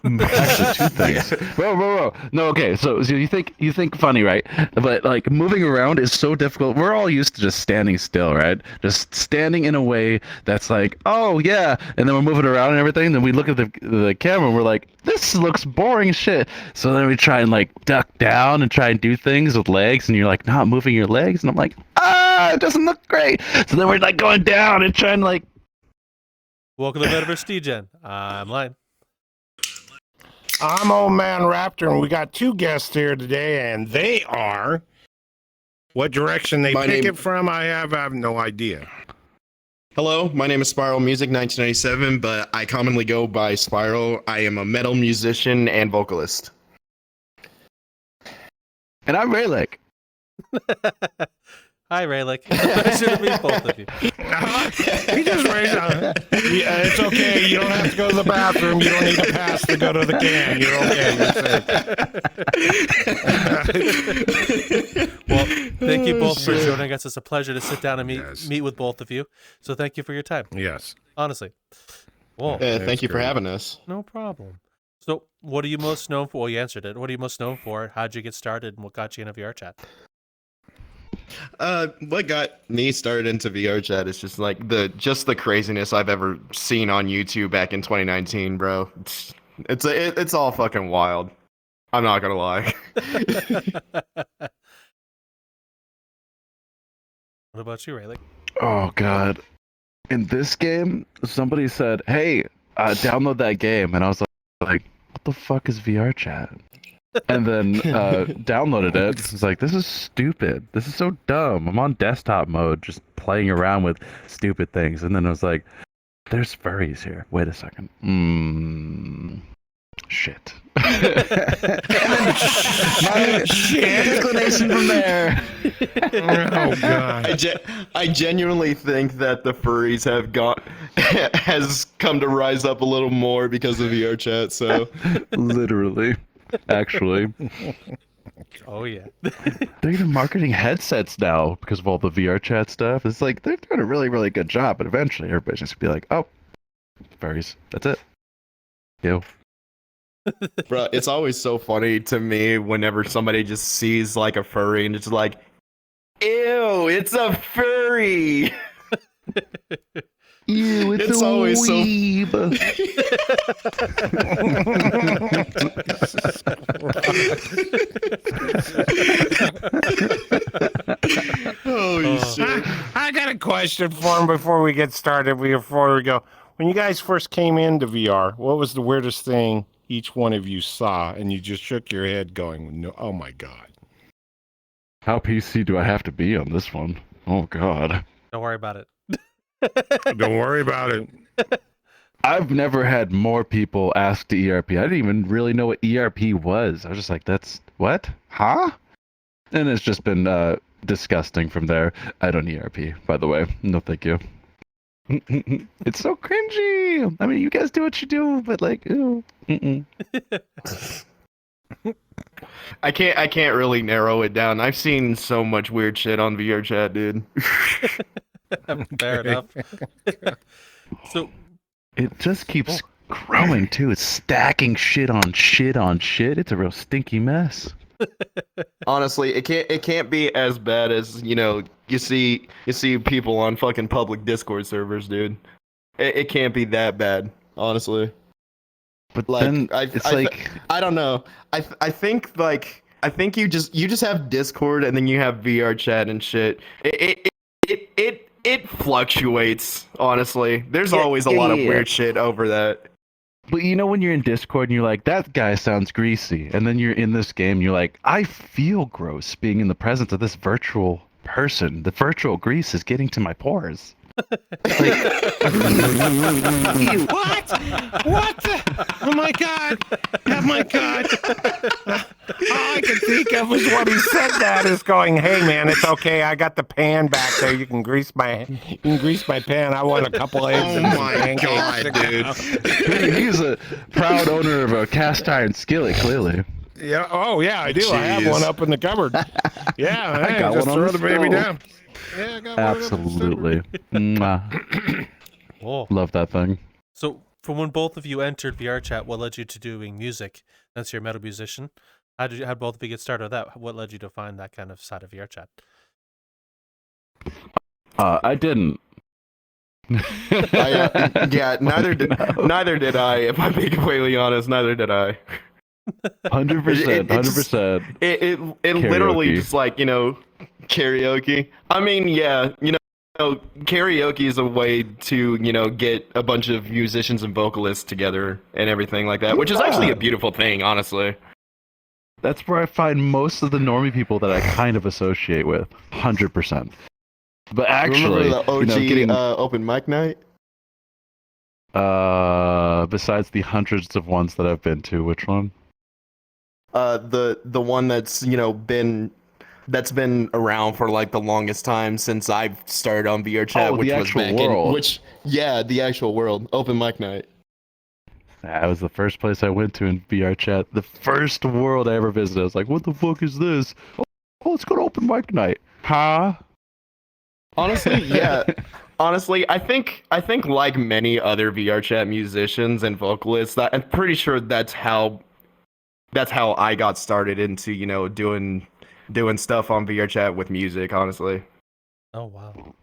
Actually, two things. Whoa. No, okay. So you think funny, right? But like moving around is so difficult. We're all used to just standing still, right? Just standing in a way that's like, oh yeah, and then we're moving around and everything. Then we look at the camera and we're like, this looks boring as shit. So then we try and like duck down and try and do things with legs, and you're like not moving your legs, and I'm like, it doesn't look great. So then we're like going down and trying like. Welcome to Metaverse Degen. I'm Lion. I'm Old Man Raptor, and we got two guests here today, and they are... What direction they pick it from, I have no idea. Hello, my name is SpiralMusic 1997, but I commonly go by Spiral. I am a metal musician and vocalist. And I'm Raelik. Hi, Raelik. Pleasure to meet both of you. He just raised it's okay. You don't have to go to the bathroom. You don't need a pass to go to the can. You're okay. Well, thank you both for joining us. It's a pleasure to sit down and meet with both of you. So thank you for your time. Yes. Honestly. Well, thank you for having us. No problem. So what are you most known for? Well, you answered it. What are you most known for? How'd you get started, and what got you in a VRChat? What got me started into VRChat is just like the craziness I've ever seen on YouTube back in 2019, bro. It's all fucking wild. I'm not gonna lie. What about you, Raelik? Oh god. In this game, somebody said, "Hey, download that game," and I was like, "What the fuck is VRChat?" And then downloaded it. It's like, this is stupid. This is so dumb. I'm on desktop mode, just playing around with stupid things. And then I was like, there's furries here. Wait a second. Shit. My explanation from there. Oh god. I genuinely think that the furries has come to rise up a little more because of VRChat. So literally. Actually. Oh yeah. They're even marketing headsets now because of all the VRChat stuff. It's like they're doing a really, really good job, but eventually everybody's just gonna be like, oh, furries. That's it. Ew. Bro, it's always so funny to me whenever somebody just sees like a furry and it's like, ew, it's a furry. Ew, it's always weeb. Holy shit. I got a question for him before we get started. Before we go, when you guys first came into VR, what was the weirdest thing each one of you saw, and you just shook your head, going, "No, oh my god." How PC do I have to be on this one? Oh god. Don't worry about it. Don't worry about it. I've never had more people ask to ERP. I didn't even really know what ERP was. I was just like, that's what? Huh? And it's just been disgusting from there. I don't ERP, by the way. No, thank you. It's so cringy. I mean, you guys do what you do, but like, ew. I can't really narrow it down. I've seen so much weird shit on VRChat, dude. Fair enough. So it just keeps growing too. It's stacking shit on shit on shit. It's a real stinky mess. Honestly, it can't be as bad as, you see people on fucking public Discord servers, dude. It can't be that bad, honestly. But like, then I don't know. I think you just have Discord and then you have VRChat and shit. It fluctuates, honestly. There's always a lot of weird shit over that. But you know when you're in Discord and you're like, that guy sounds greasy. And then you're in this game, you're like, I feel gross being in the presence of this virtual person. The virtual grease is getting to my pores. What? Oh my god! Oh my god! All I could think of was when he said that is going, "Hey man, it's okay. I got the pan back there. You can grease my pan. I want a couple eggs." Oh my god, dude! He's a proud owner of a cast iron skillet, clearly. Yeah. Oh yeah, I do. Jeez. I have one up in the cupboard. Yeah. I got just one on throw the the baby stove. down. Yeah, I got one. Absolutely. Mwah. Whoa. Love that thing. So from when both of you entered VRChat, what led you to doing music? Since you're a metal musician, how both of you get started with that? What led you to find that kind of side of VRChat? I didn't. Yeah, neither did I. If I'm being completely honest, neither did I. 100%. 100%. It literally just like, karaoke. I mean, yeah, karaoke is a way to, get a bunch of musicians and vocalists together and everything like that, which is actually a beautiful thing, honestly. That's where I find most of the normie people that I kind of associate with. 100%. But actually, remember the OG getting open mic night? besides the hundreds of ones that I've been to, which one? The one that's been around for like the longest time since I've started on VRChat, which was back in the actual world open mic night. That was the first place I went to in VRChat. The first world I ever visited. I was like, what the fuck is this? Oh, let's go to open mic night. Huh? Honestly, yeah. Honestly, I think like many other VRChat musicians and vocalists, that I'm pretty sure that's how I got started into, doing stuff on VRChat with music, honestly. Oh wow.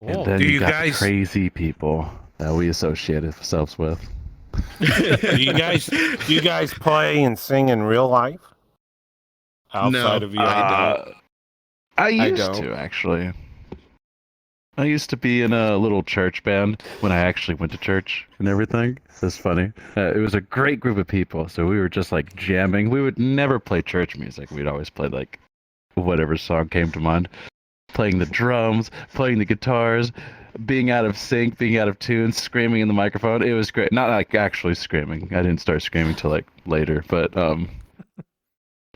And then Do you you got guys- crazy people that we associate ourselves with. Do you guys play and sing in real life? Outside of VRChat? I used don't. to, actually. I used to be in a little church band when I actually went to church and everything. It's funny. It was a great group of people, so we were just like jamming. We would never play church music. We'd always play like whatever song came to mind. Playing the drums, playing the guitars, being out of sync, being out of tune, screaming in the microphone. It was great. Not like actually screaming. I didn't start screaming till like later, but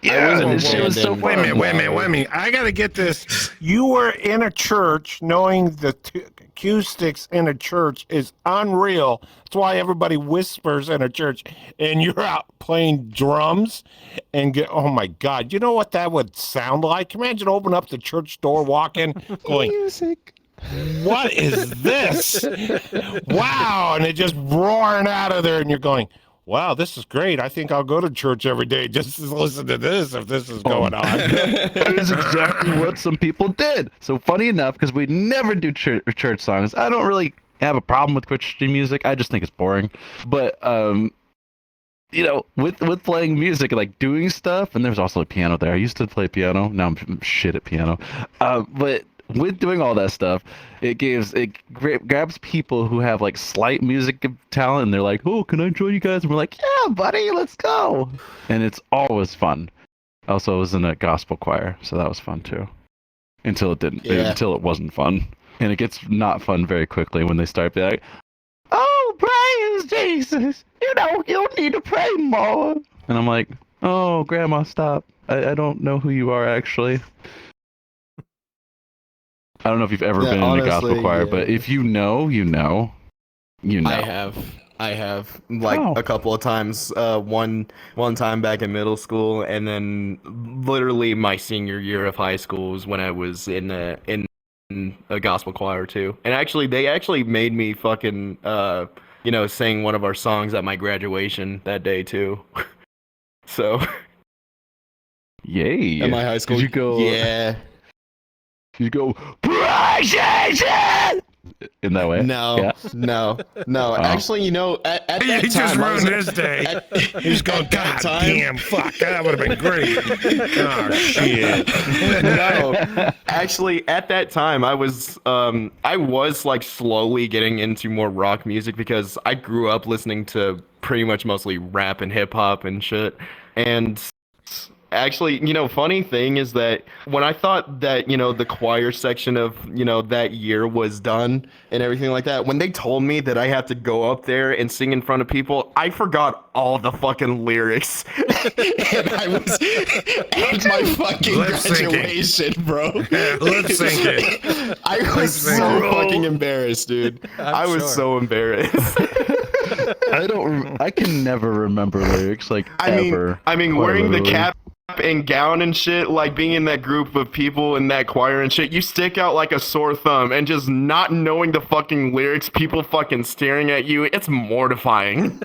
yeah, it was so Wait a minute. I gotta get this. You were in a church, knowing the acoustics in a church is unreal. That's why everybody whispers in a church. And you're out playing drums and oh my God, you know what that would sound like? Imagine open up the church door, walk in, going, music. What is this? Wow. And it just roaring out of there, and you're going, wow, this is great. I think I'll go to church every day just to listen to this if this is going on. That is exactly what some people did. So funny enough, because we never do church songs. I don't really have a problem with Christian music. I just think it's boring. But with playing music and like doing stuff, and there's also a piano there. I used to play piano. Now I'm shit at piano. But with doing all that stuff, it grabs people who have like slight music talent, and they're like, "Oh, can I join you guys?" And we're like, "Yeah, buddy, let's go!" And it's always fun. Also, I was in a gospel choir, so that was fun too. Until it wasn't fun, and it gets not fun very quickly when they start being like, "Oh, praise Jesus! You need to pray more." And I'm like, "Oh, Grandma, stop! I don't know who you are actually." I don't know if you've ever been in a gospel choir, but if you know, you know. I have like a couple of times. One time back in middle school, and then literally my senior year of high school was when I was in a gospel choir too. And they actually made me fucking sing one of our songs at my graduation that day too. So. Yay! At my high school. Did you go? Yeah. You go, precious! In that way? No. Oh. Actually, at that He time, just ruined his day. He's going, God damn, fuck, that would have been great. Oh, shit. No, actually, at that time, I was like slowly getting into more rock music because I grew up listening to pretty much mostly rap and hip hop and shit. And actually, funny thing is that when I thought that, the choir section of, that year was done and everything like that, when they told me that I had to go up there and sing in front of people, I forgot all the fucking lyrics. And I was at my fucking graduation, bro. Lip syncing. I was so fucking embarrassed, dude. I was so embarrassed. I can never remember lyrics, like, ever. I mean, Quite wearing the literally. cap and gown and shit, like being in that group of people in that choir and shit, you stick out like a sore thumb, and just not knowing the fucking lyrics, people fucking staring at you, it's mortifying.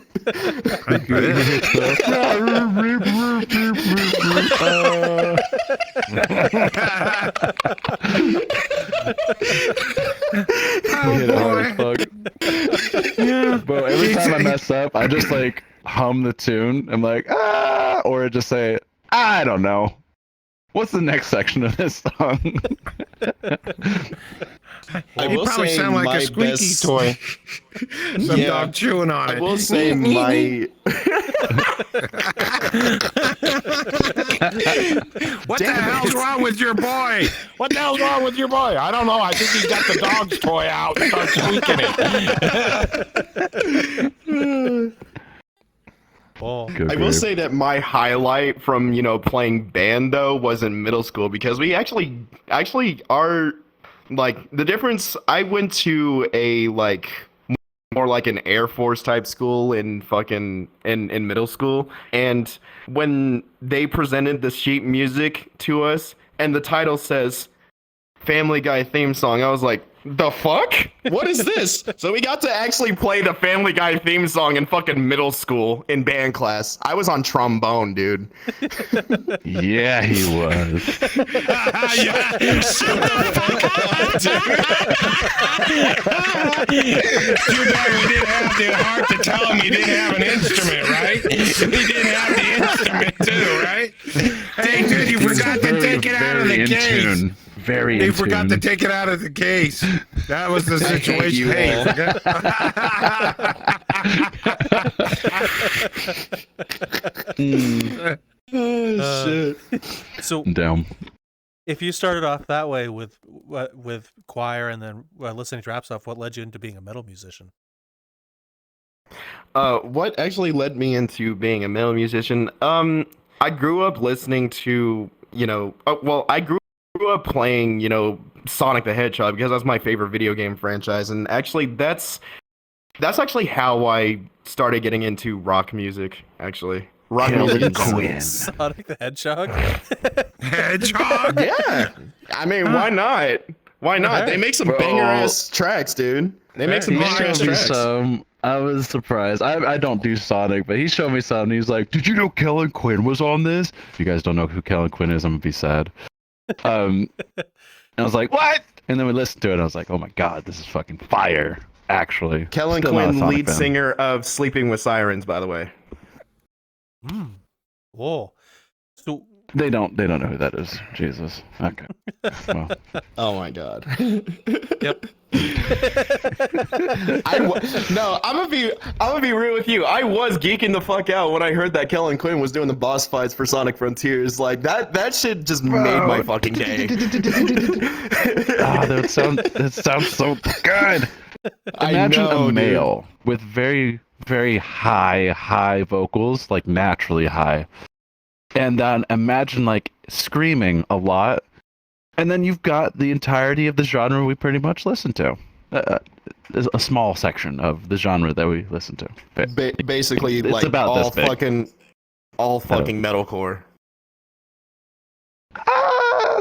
Yeah. Bro, every time I mess up, I just like hum the tune. I'm like, or just say, I don't know. What's the next section of this song? You probably sound like a squeaky toy. Some dog chewing on it. I will say my... What the hell's wrong with your boy? What the hell's wrong with your boy? I don't know. I think he's got the dog's toy out and starts squeaking it. Oh. I will say that my highlight from, playing band, though, was in middle school, because we actually are, like, the difference, I went to a, like, more like an Air Force type school in middle school, and when they presented the sheet music to us, and the title says, Family Guy theme song, I was like, the fuck? What is this? So we got to actually play the Family Guy theme song in fucking middle school in band class. I was on trombone, dude. Yeah, he was. Yeah, shut the fuck up, Too bad we didn't have the heart to tell him you didn't have an instrument, right? We didn't have the instrument too, right? Hey, dude, you forgot to take it out of the case. Tune. Very They in forgot to tune. take it out of the case. That was the situation. Hey, Shit. So Damn. if you started off that way with choir and then listening to rap stuff, what led you into being a metal musician? What actually led me into being a metal musician? I grew up listening to, I grew up playing, Sonic the Hedgehog, because that's my favorite video game franchise, and actually that's actually how I started getting into rock music. Actually, rock music. Sonic the Hedgehog? hedgehog. Yeah, I mean, why not? Why not? They make some banger ass tracks, dude. They make some He banger ass showed me tracks. some. I was surprised. I don't do Sonic, but he showed me some. And he's like, "Did you know Kellen Quinn was on this?" If you guys don't know who Kellen Quinn is, I'm gonna be sad. And I was like, "What?" And then we listened to it. And I was like, "Oh my god, this is fucking fire!" Actually, Kellen Still not a Quinn, Sonic lead fan. singer of Sleeping with Sirens, by the way. Whoa. So They don't know who that is. Jesus. Okay. Well, Oh my god. yep. No, I'm gonna be real with you. I was geeking the fuck out when I heard that Kellen Quinn was doing the boss fights for Sonic Frontiers. Like that shit just made my fucking day. that sounds so good. Imagine know, a dude. male with very, very high vocals, like naturally high. And then imagine like screaming a lot. And then you've got the entirety of the genre we pretty much listen to. A small section of the genre that we listen to. Basically, It's like about all this big. fucking metalcore.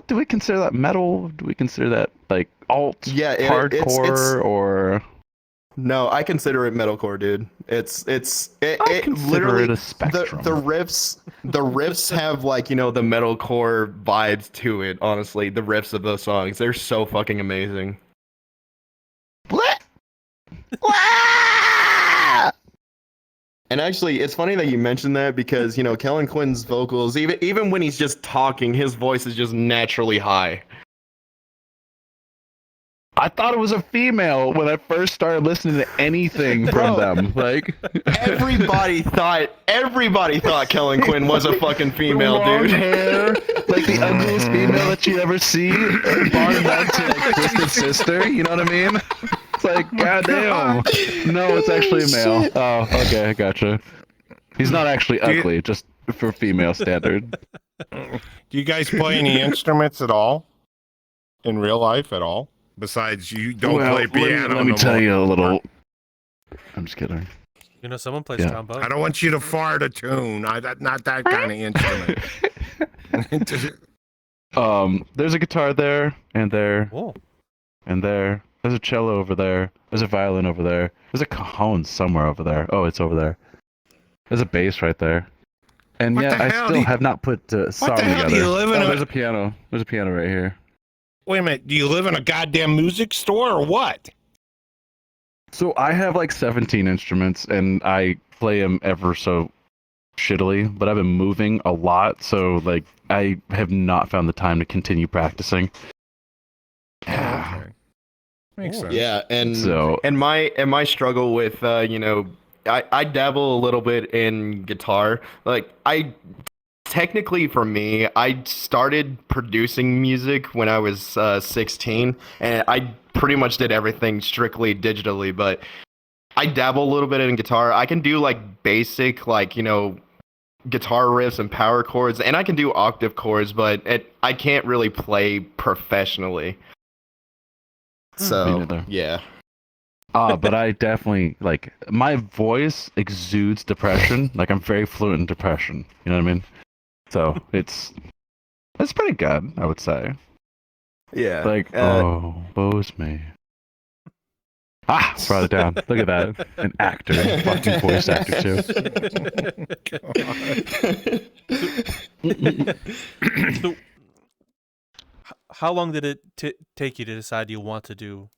Do we consider that metal? Do we consider that like alt Yeah, hardcore it's- or? No, I consider it metalcore, dude. It consider literally it a spectrum. the riffs have like, the metalcore vibes to it, honestly. The riffs of those songs, they're so fucking amazing. And actually, it's funny that you mentioned that because, Kellen Quinn's vocals, even when he's just talking, his voice is just naturally high. I thought it was a female when I first started listening to anything from them. Like Everybody thought Kellen Quinn was a fucking female, long dude. hair, like the ugliest female that you'd ever see, barring that to like Twisted Sister. You know what I mean? It's like, goddamn. No, it's actually a male. Oh, okay, I gotcha. He's not actually ugly, just for female standard. Do you guys play any instruments at all? In real life at all? Besides, you don't play piano. Let me no tell more. you a little. I'm just kidding. Someone plays Yeah. trombone. I don't want you to fart a tune. Not that kind of instrument. There's a guitar there, and there, Oh, and there. There's a cello over there. There's a violin over there. There's a cajon somewhere over there. Oh, it's over there. There's a bass right there. And What yeah, the I hell? still have not put song the hell together. do you live in Oh, a- there's a piano. There's a piano right here. Wait a minute. Do you live in a goddamn music store or what? So I have like 17 instruments, and I play them ever so shittily. But I've been moving a lot, so like I have not found the time to continue practicing. Yeah. Okay. Makes Ooh. sense. Yeah, and So my struggle with I dabble a little bit in guitar. Like I technically for me, I started producing music when I was 16, and I pretty much did everything strictly digitally. But I dabble a little bit in guitar. I can do like basic guitar riffs and power chords, and I can do octave chords, but I can't really play professionally. Me So neither. yeah. but I definitely like my voice exudes depression. Like I'm very fluent in depression. You know what I mean? So it's pretty good, I would say. Yeah. Like woe's me. Ah, brought it down. Look at that. An actor, fucking voice actor too. So, how long did it take you to decide you want to do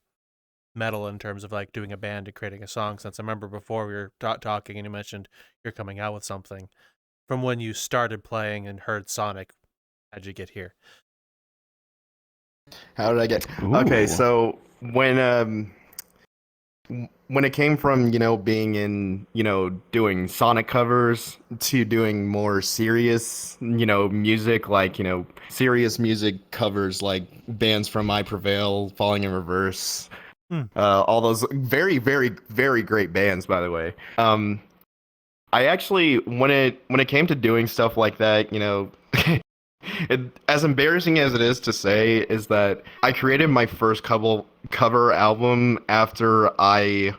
metal in terms of like doing a band and creating a song? Since I remember before we were talking and you mentioned you're coming out with something. From when you started playing and heard Sonic, how'd you get here? How did I get? Okay, Ooh. so when it came from being in doing Sonic covers to doing more serious music, like serious music covers like bands from I Prevail, Falling in Reverse, all those very very very great bands, by the way. I actually when it came to doing stuff like that, as embarrassing as it is to say, is that I created my first cover album after I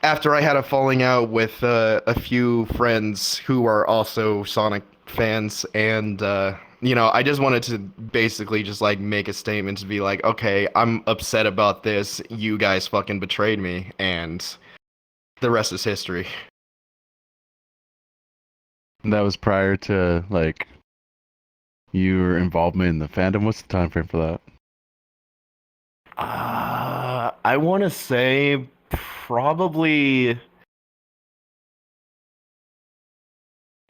had a falling out with a few friends who are also Sonic fans, and I just wanted to basically just like make a statement to be like, okay, I'm upset about this. You guys fucking betrayed me, and the rest is history. And that was prior to like your involvement in the fandom. What's the time frame for that? I want to say probably.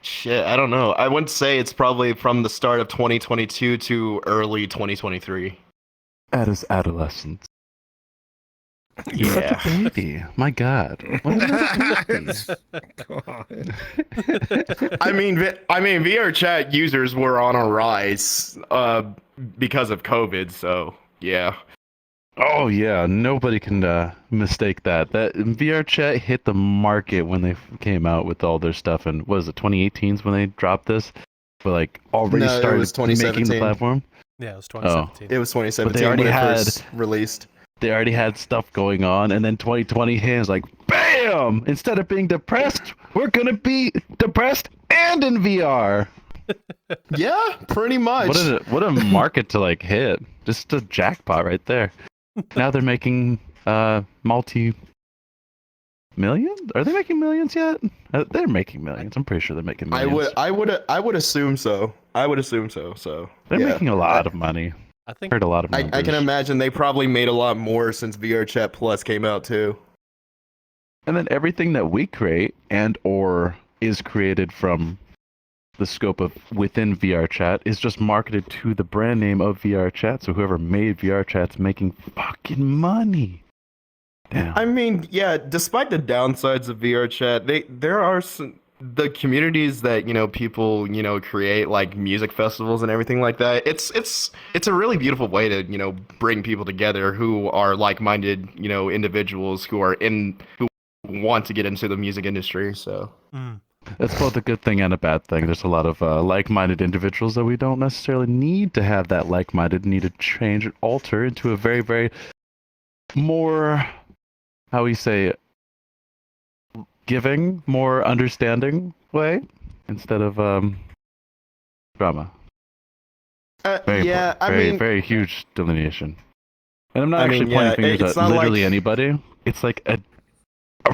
Shit, I don't know. I wouldn't say it's probably from the start of 2022 to early 2023. At his adolescence. Yeah. Such a baby. My God. What is I mean, VRChat users were on a rise because of COVID, so yeah. Oh yeah, nobody can mistake that. That VRChat hit the market when they came out with all their stuff, and what was it 2018's when they dropped this? But like already No, it started was making the 2017. platform. Yeah, it was 2017. It was 2017 But they already when it had- first released. They already had stuff going on, and then 2020 hit. It's like, bam! Instead of being depressed, we're gonna be depressed and in VR. Yeah, pretty much. What a market to like hit! Just a jackpot right there. Now they're making multi-million. Are they making millions yet? They're making millions. I'm pretty sure they're making millions. I would assume so. I would assume so. So They're yeah. making a lot of money. I think Heard a lot of numbers. I can imagine they probably made a lot more since VRChat Plus came out too. And then everything that we create and or is created from the scope of within VRChat is just marketed to the brand name of VRChat. So whoever made VRChat's making fucking money. Damn. I mean, yeah, despite the downsides of VRChat, there are the communities that people create, like music festivals and everything like that. It's a really beautiful way to bring people together who are like-minded individuals who want to get into the music industry. So That's both a good thing and a bad thing. There's a lot of like-minded individuals that we don't necessarily need to have that like-minded, need to change and alter into a very, very more, how we say, giving, more understanding way, instead of Drama. Very yeah, important. Very, very huge delineation. And I'm not actually pointing fingers it's at not literally like... anybody. It's like a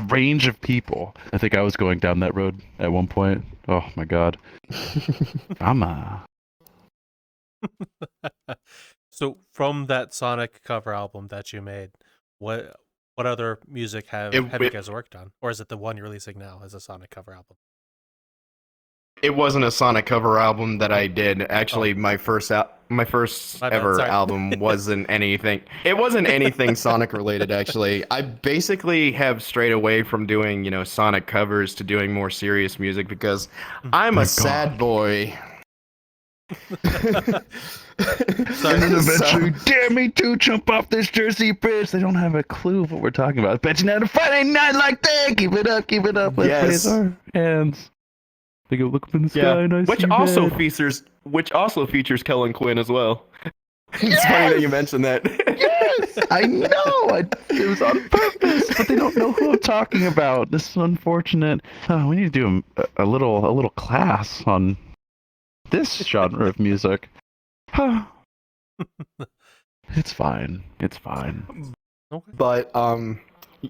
range of people. I think I was going down that road at one point. Oh my god. Drama. So from that Sonic cover album that you made, what other music have you guys worked on? Or is it the one you're releasing now as a Sonic cover album? It wasn't a Sonic cover album that I did. Actually, my first ever album wasn't anything. It wasn't anything Sonic related. Actually, I basically have strayed away from doing Sonic covers to doing more serious music because I'm a sad boy. And then eventually, dare me to jump off this Jersey bridge. They don't have a clue of what we're talking about. Bet you not a Friday night like that. Keep it up, keep it up. Let's raise our hands. They go look up in the sky and I see which also features Kellen Quinn as well. It's funny that you mentioned that. Yes, I know. It was on purpose, but they don't know who I'm talking about. This is unfortunate. We need to do a little class on this genre of music. It's fine. It's fine. Okay. But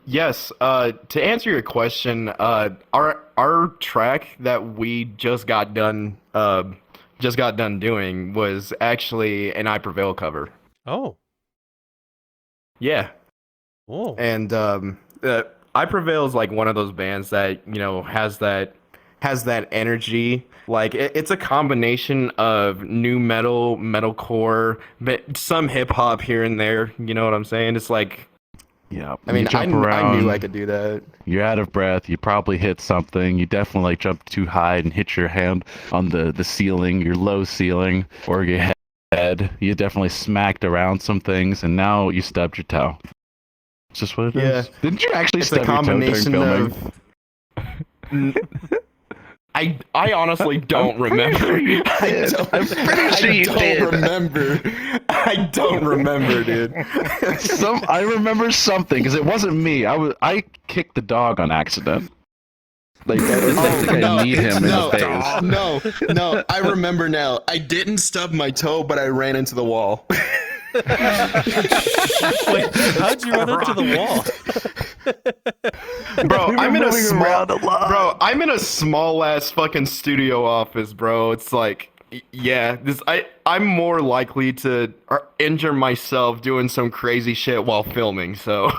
yes. To answer your question, our track that we just got done doing was actually an I Prevail cover. Oh. Yeah. Oh. And I Prevail is like one of those bands that has that energy. Like it's a combination of new metal, metalcore, but some hip hop here and there. You know what I'm saying? It's like, yeah. I mean, I knew I could do that. You're out of breath. You probably hit something. You definitely jumped too high and hit your hand on the ceiling, your low ceiling, or your head. You definitely smacked around some things, and now you stubbed your toe. It's just what it is. Didn't you actually stub your toe during filming? I honestly don't remember. I'm pretty sure you did. I don't remember, dude. I remember something because it wasn't me. I kicked the dog on accident. Like I need him in the face. No, I remember now. I didn't stub my toe, but I ran into the wall. Wait, how'd you run into the wall? Bro, I'm in a small ass fucking studio office, bro. It's like, yeah, I'm more likely to injure myself doing some crazy shit while filming, so.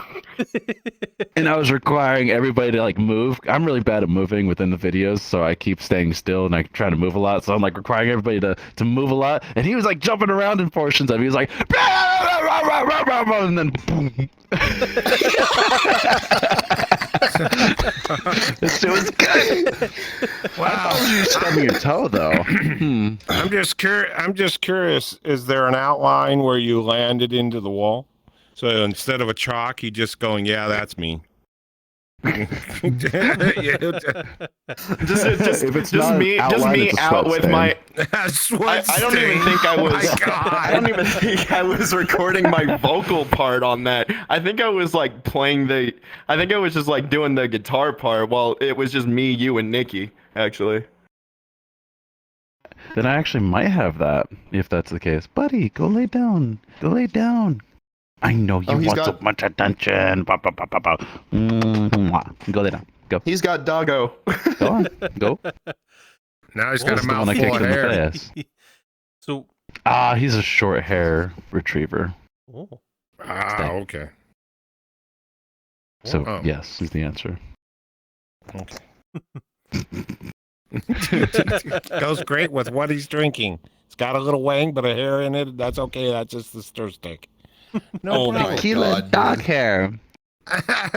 And I was requiring everybody to like move. I'm really bad at moving within the videos, so I keep staying still and I try to move a lot. So I'm like requiring everybody to move a lot. And he was like jumping around in portions of it. He was like, and then boom. It was good. Wow. You stubbing your toe though. I'm just curious. Is there an outline where you landed into the wall? So instead of a chalk, you just going, yeah, that's me. Just me out with my. I don't even think I was. I don't even think I was recording my vocal part on that. I think I was like I think I was just like doing the guitar part while it was just me, you, and Nikki. Actually. Then I actually might have that if that's the case. Buddy, go lay down. Go lay down. I know you want so much attention. Go lay down. Go. He's got doggo. Go on. Go. Now he's got a mouthful of hair. So. He's a short hair retriever. Oh. Okay. So yes is the answer. Okay. Goes great with what he's drinking. It's got a little wang, but a hair in it. That's okay. That's just the stir stick. No problem. Tequila dog hair.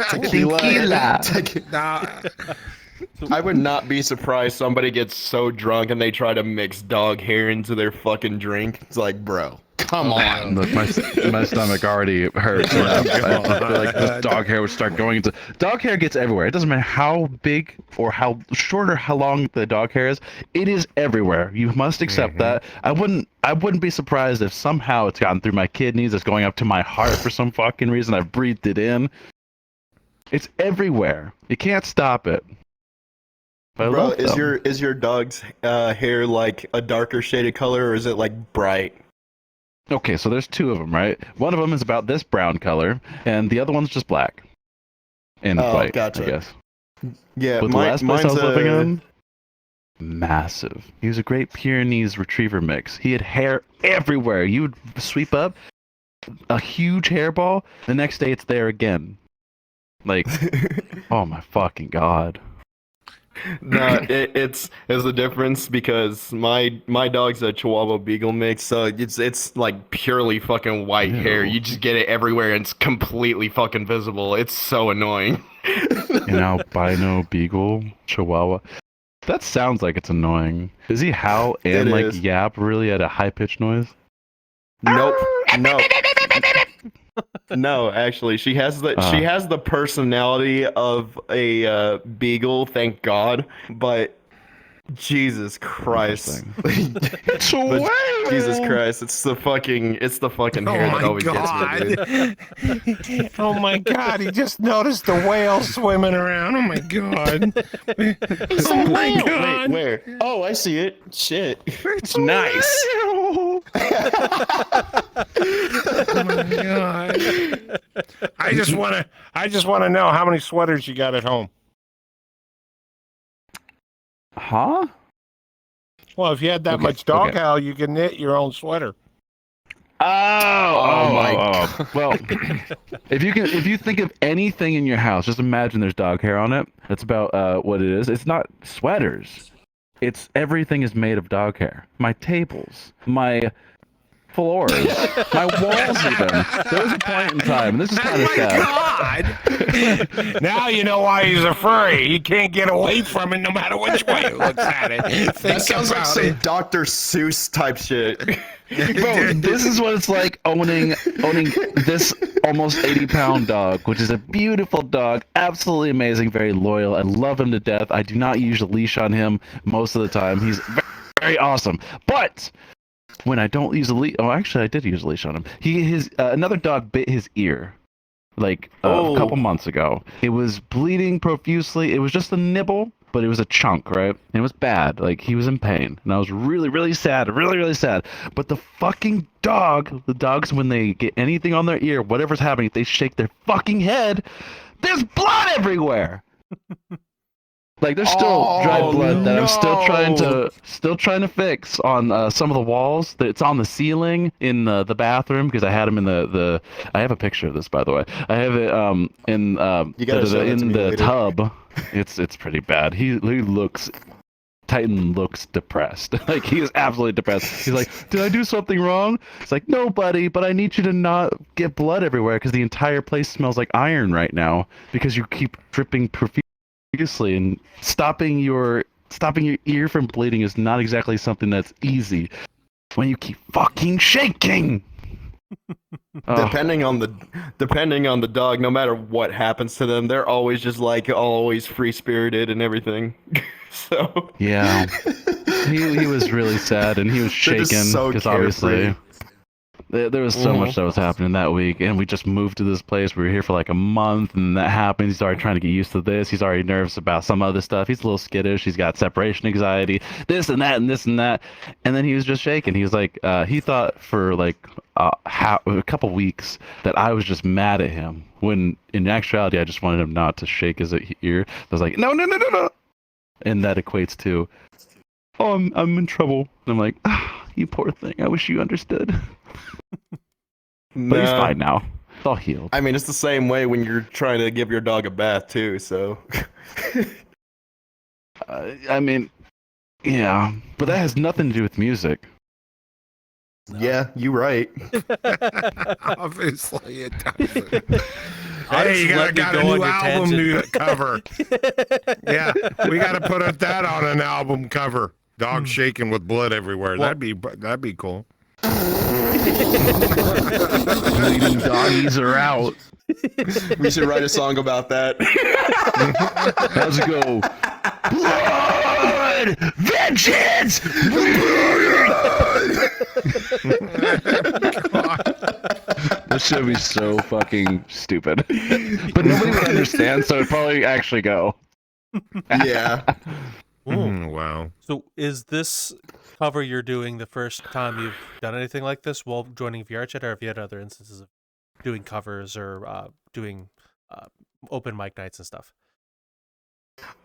Tequila. I would not be surprised somebody gets so drunk and they try to mix dog hair into their fucking drink. It's like, bro, come on. Look, my stomach already hurts. I feel like this dog hair would start going into. Dog hair gets everywhere. It doesn't matter how big or how short or how long the dog hair is. It is everywhere. You must accept that. I wouldn't be surprised if somehow it's gotten through my kidneys. It's going up to my heart for some fucking reason. I've breathed it in. It's everywhere. You can't stop it. But I Bro, love them. is your dog's hair like a darker shaded color, or is it like bright? Okay, so there's two of them, right? One of them is about this brown color, and the other one's just black and Oh, white, gotcha. I guess. Yeah, But the last place I mine's was living in, massive. He was a Great Pyrenees Retriever mix. He had hair everywhere. You would sweep up a huge hairball, the next day it's there again. Like, oh my fucking god. No, it's the difference because my dog's a Chihuahua Beagle mix, so it's like purely fucking white hair. Ew. You just get it everywhere and it's completely fucking visible. It's so annoying. An albino beagle chihuahua. That sounds like it's annoying. Does he howl and It like is. yap really at a high pitched noise? Nope. No. No, actually, she has the personality of a beagle, thank God. But Jesus Christ, Interesting. Jesus Christ, it's the fucking hair that always gets me, dude. Oh my god, he just noticed the whale swimming around. Oh my god. Oh my Wait, god. where? Oh, I see it. Shit. It's nice. Oh my god. I just wanna know how many sweaters you got at home. Huh? Well, if you had that Okay, much dog okay. howl, you can knit your own sweater. Oh my god. Well, if you think of anything in your house, just imagine there's dog hair on it. That's about what it is. It's not sweaters. It's everything is made of dog hair. My tables, my floors, my walls even. There was a point in time, and this is kind of sad. God! Now you know why he's a furry. He can't get away from it no matter which way he looks at it. That Think sounds like about some it. Dr. Seuss type shit. Bro, this is what it's like owning this almost 80-pound dog, which is a beautiful dog, absolutely amazing, very loyal. I love him to death. I do not use a leash on him most of the time. He's very, very awesome. But when I don't use a leash, oh, actually, I did use a leash on him. Another dog bit his ear, like a couple months ago. It was bleeding profusely. It was just a nibble, but it was a chunk, right? And it was bad. Like, he was in pain, and I was really, really sad, really, really sad. But the fucking the dogs, when they get anything on their ear, whatever's happening, they shake their fucking head. There's blood everywhere. Like, there's still dried blood that I'm still trying to fix on some of the walls. It's on the ceiling in the bathroom because I had him in the. I have a picture of this, by the way. I have it in You gotta show that to me the later. tub. It's pretty bad. He looks. Titan looks depressed. Like, he is absolutely depressed. He's like, "Did I do something wrong?" It's like, "No, buddy, but I need you to not get blood everywhere because the entire place smells like iron right now because you keep dripping profusely, and stopping your ear from bleeding is not exactly something that's easy when you keep fucking shaking." Oh, Depending on the dog, no matter what happens to them, they're always just like always free spirited and everything. So yeah. He was really sad, and he was They're shaken just so because carefree. obviously there was so much that was happening that week, and we just moved to this place. We were here for like a month, and that happened. He's already trying to get used to this. He's already nervous about some other stuff. He's a little skittish. He's got separation anxiety, this and that and this and that. And then he was just shaking. He was like, he thought for like a couple weeks that I was just mad at him, when in actuality I just wanted him not to shake his ear. I was like, no. And that equates to, oh, I'm in trouble. And I'm like, you poor thing. I wish you understood. But he's fine now. It's all healed. I mean, it's the same way when you're trying to give your dog a bath too. So I mean, yeah, but that has nothing to do with music. yeah, you right. Obviously, it doesn't. I'll Hey, just you let got you a go on new your album tangent. to cover. Yeah, we got to put that on an album cover. Dog shaking with blood everywhere. Well- That'd be cool. Bleeding doggies are out. We should write a song about that. How's it go? Blood! Vengeance! This should be so fucking stupid. But nobody would understand, so it'd probably actually go. Yeah. wow. So is this cover you're doing the first time you've done anything like this while joining VRChat, or have you had other instances of doing covers or doing open mic nights and stuff?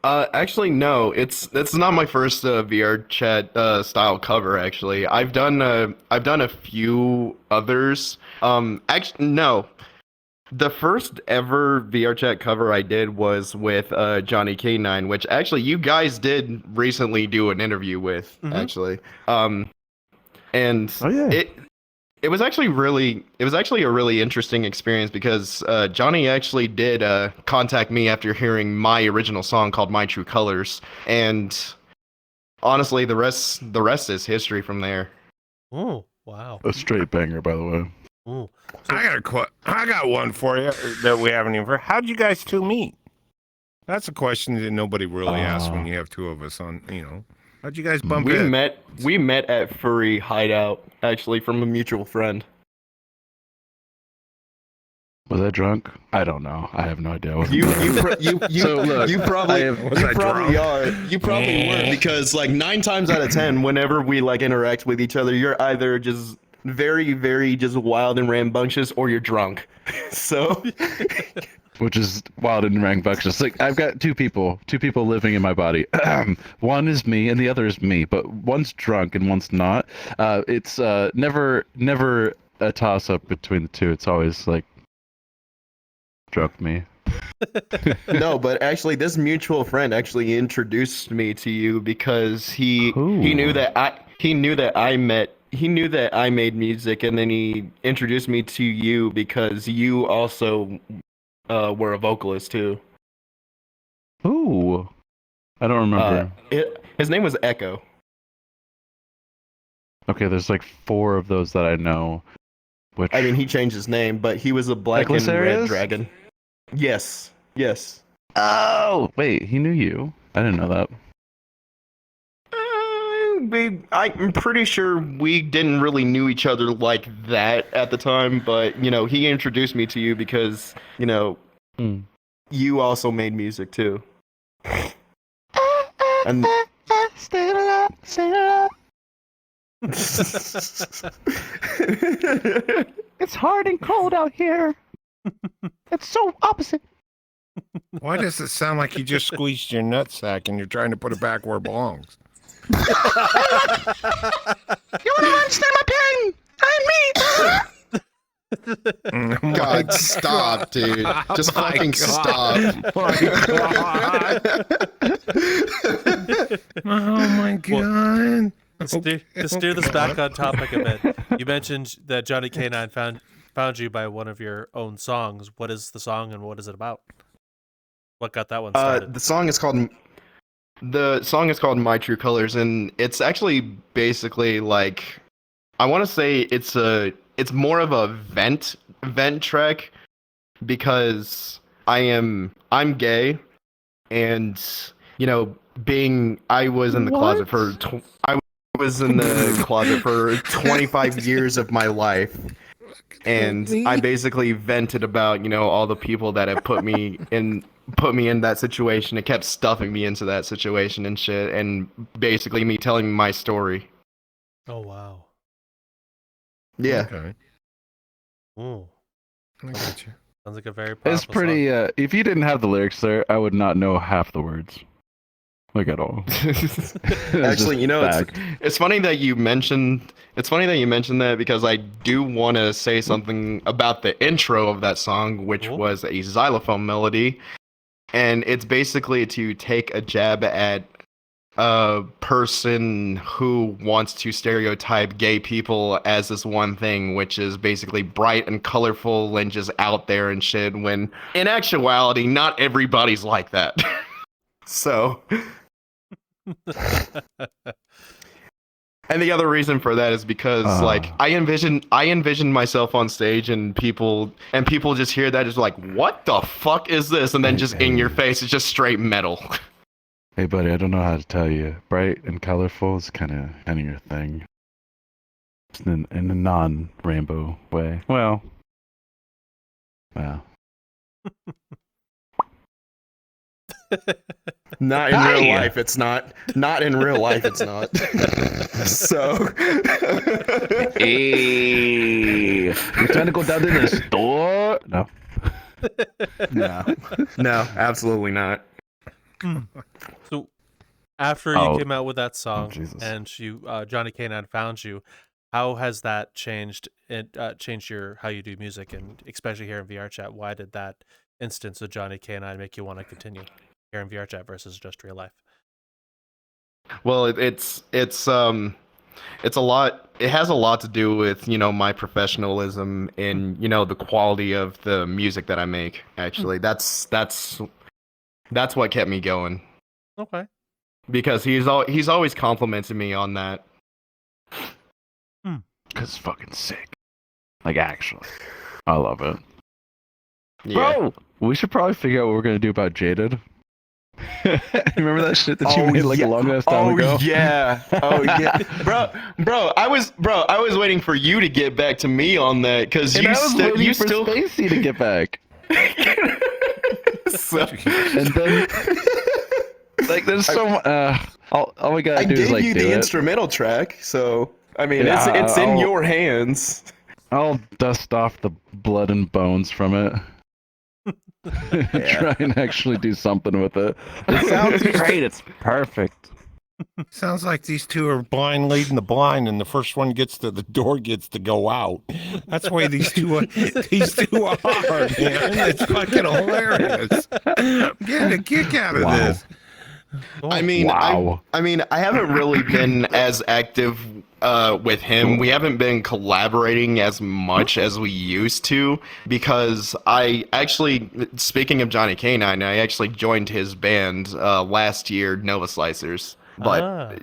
Actually, no. It's not my first VR chat style cover. Actually, I've done a few others. Actually, no. The first ever VRChat cover I did was with Johnny K9, which actually you guys did recently do an interview with. Mhm. Actually, and Oh yeah. it was actually a really interesting experience because Johnny actually did contact me after hearing my original song called My True Colors, and honestly, the rest is history from there. Oh, wow. A straight banger, by the way. Ooh. I got one for you that we haven't even heard. How'd you guys two meet? That's a question that nobody really asks when you have two of us on, How'd you guys bump We in? met at Furry Hideout, actually, from a mutual friend. Was I drunk? I don't know. I have no idea. What You So, look, probably was I drunk? are. You probably were, because like 9 times out of 10, whenever we like interact with each other, you're either just very, very just wild and rambunctious, or you're drunk. So which is wild and rambunctious. Like, I've got two people living in my body. One is me and the other is me, but one's drunk and one's not. It's never a toss up between the two. It's always like drunk me. no, but actually, this mutual friend actually introduced me to you because he Ooh. knew that I made music, and then he introduced me to you because you also were a vocalist too. Ooh. I don't remember. His name was Echo. Okay, there's like 4 of those that I know. Which I mean, he changed his name, but he was a black and red Eclipsarius? dragon. Yes. Oh, wait, he knew you. I didn't know that. I'm pretty sure we didn't really knew each other like that at the time, but he introduced me to you because Hmm. you also made music too. And It's hard and cold out here. It's so opposite. Why does it sound like you just squeezed your nutsack and you're trying to put it back where it belongs? You want to understand my pain? I'm me. God, stop, dude. Just My fucking God. stop. Oh my God. To steer this back on topic a bit, you mentioned that Johnny K9 found you by one of your own songs. What is the song and what is it about? What got that one started? The song is called My True Colors, and it's actually basically like, I want to say it's more of a vent track, because I'm gay, and I was in the closet for 25 years of my life, and I basically vented about all the people that have put me in that situation. It kept stuffing me into that situation and shit, and basically me telling my story. Oh, wow. Yeah. Okay. Ooh, I got you. sounds like a very powerful It's pretty. song. If you didn't have the lyrics there, I would not know half the words, like at all. Actually, it's funny that you mentioned that, because I do want to say something about the intro of that song, which Cool. was a xylophone melody, and it's basically to take a jab at a person who wants to stereotype gay people as this one thing, which is basically bright and colorful and just out there and shit, when in actuality not everybody's like that. So, and the other reason for that is because I envision myself on stage, and people just hear that, just like, what the fuck is this? And then just in your face, it's just straight metal. Hey, buddy, I don't know how to tell you. Bright and colorful is kind of your thing. Just in a non-rainbow way. Well. Not in Hi. real life, it's not. Not in real life, it's not. So. Hey, you trying to go down to the store? No. No, absolutely not. So after you Oh. came out with that song Jesus. and Johnny K9 found you, how has that changed changed how you do music, and especially here in VRChat? Why did that instance of Johnny K9 make you want to continue here in VRChat versus just real life? Well, it's a lot. It has a lot to do with my professionalism and the quality of the music that I make. Actually, that's what kept me going Okay. because he's always complimented me on that. Cause it's fucking sick. Like actually, I love it. Yeah. Bro, we should probably figure out what we're gonna do about Jaded. Remember that shit that you Oh, made like yeah. a long ass time ago? Yeah. Oh yeah. Bro, I was waiting for you to get back to me on that because And I was waiting you for still Spacey to get back. So- And then like there's so all we gotta I do is gave like you do the it. instrumental track, so I mean, Yeah, it's in I'll- your hands. I'll dust off the blood and bones from it. Try and actually do something with it. It sounds great. It's perfect. Sounds like these two are blind leading the blind, and the first one gets to the door gets to go out. That's the way these two are, man. It's fucking hilarious. I'm getting a kick out of Wow. this. I mean, Wow. I mean, I haven't really been as active with him. We haven't been collaborating as much as we used to because I actually, speaking of Johnny K9, I actually joined his band last year, Nova Slicers. But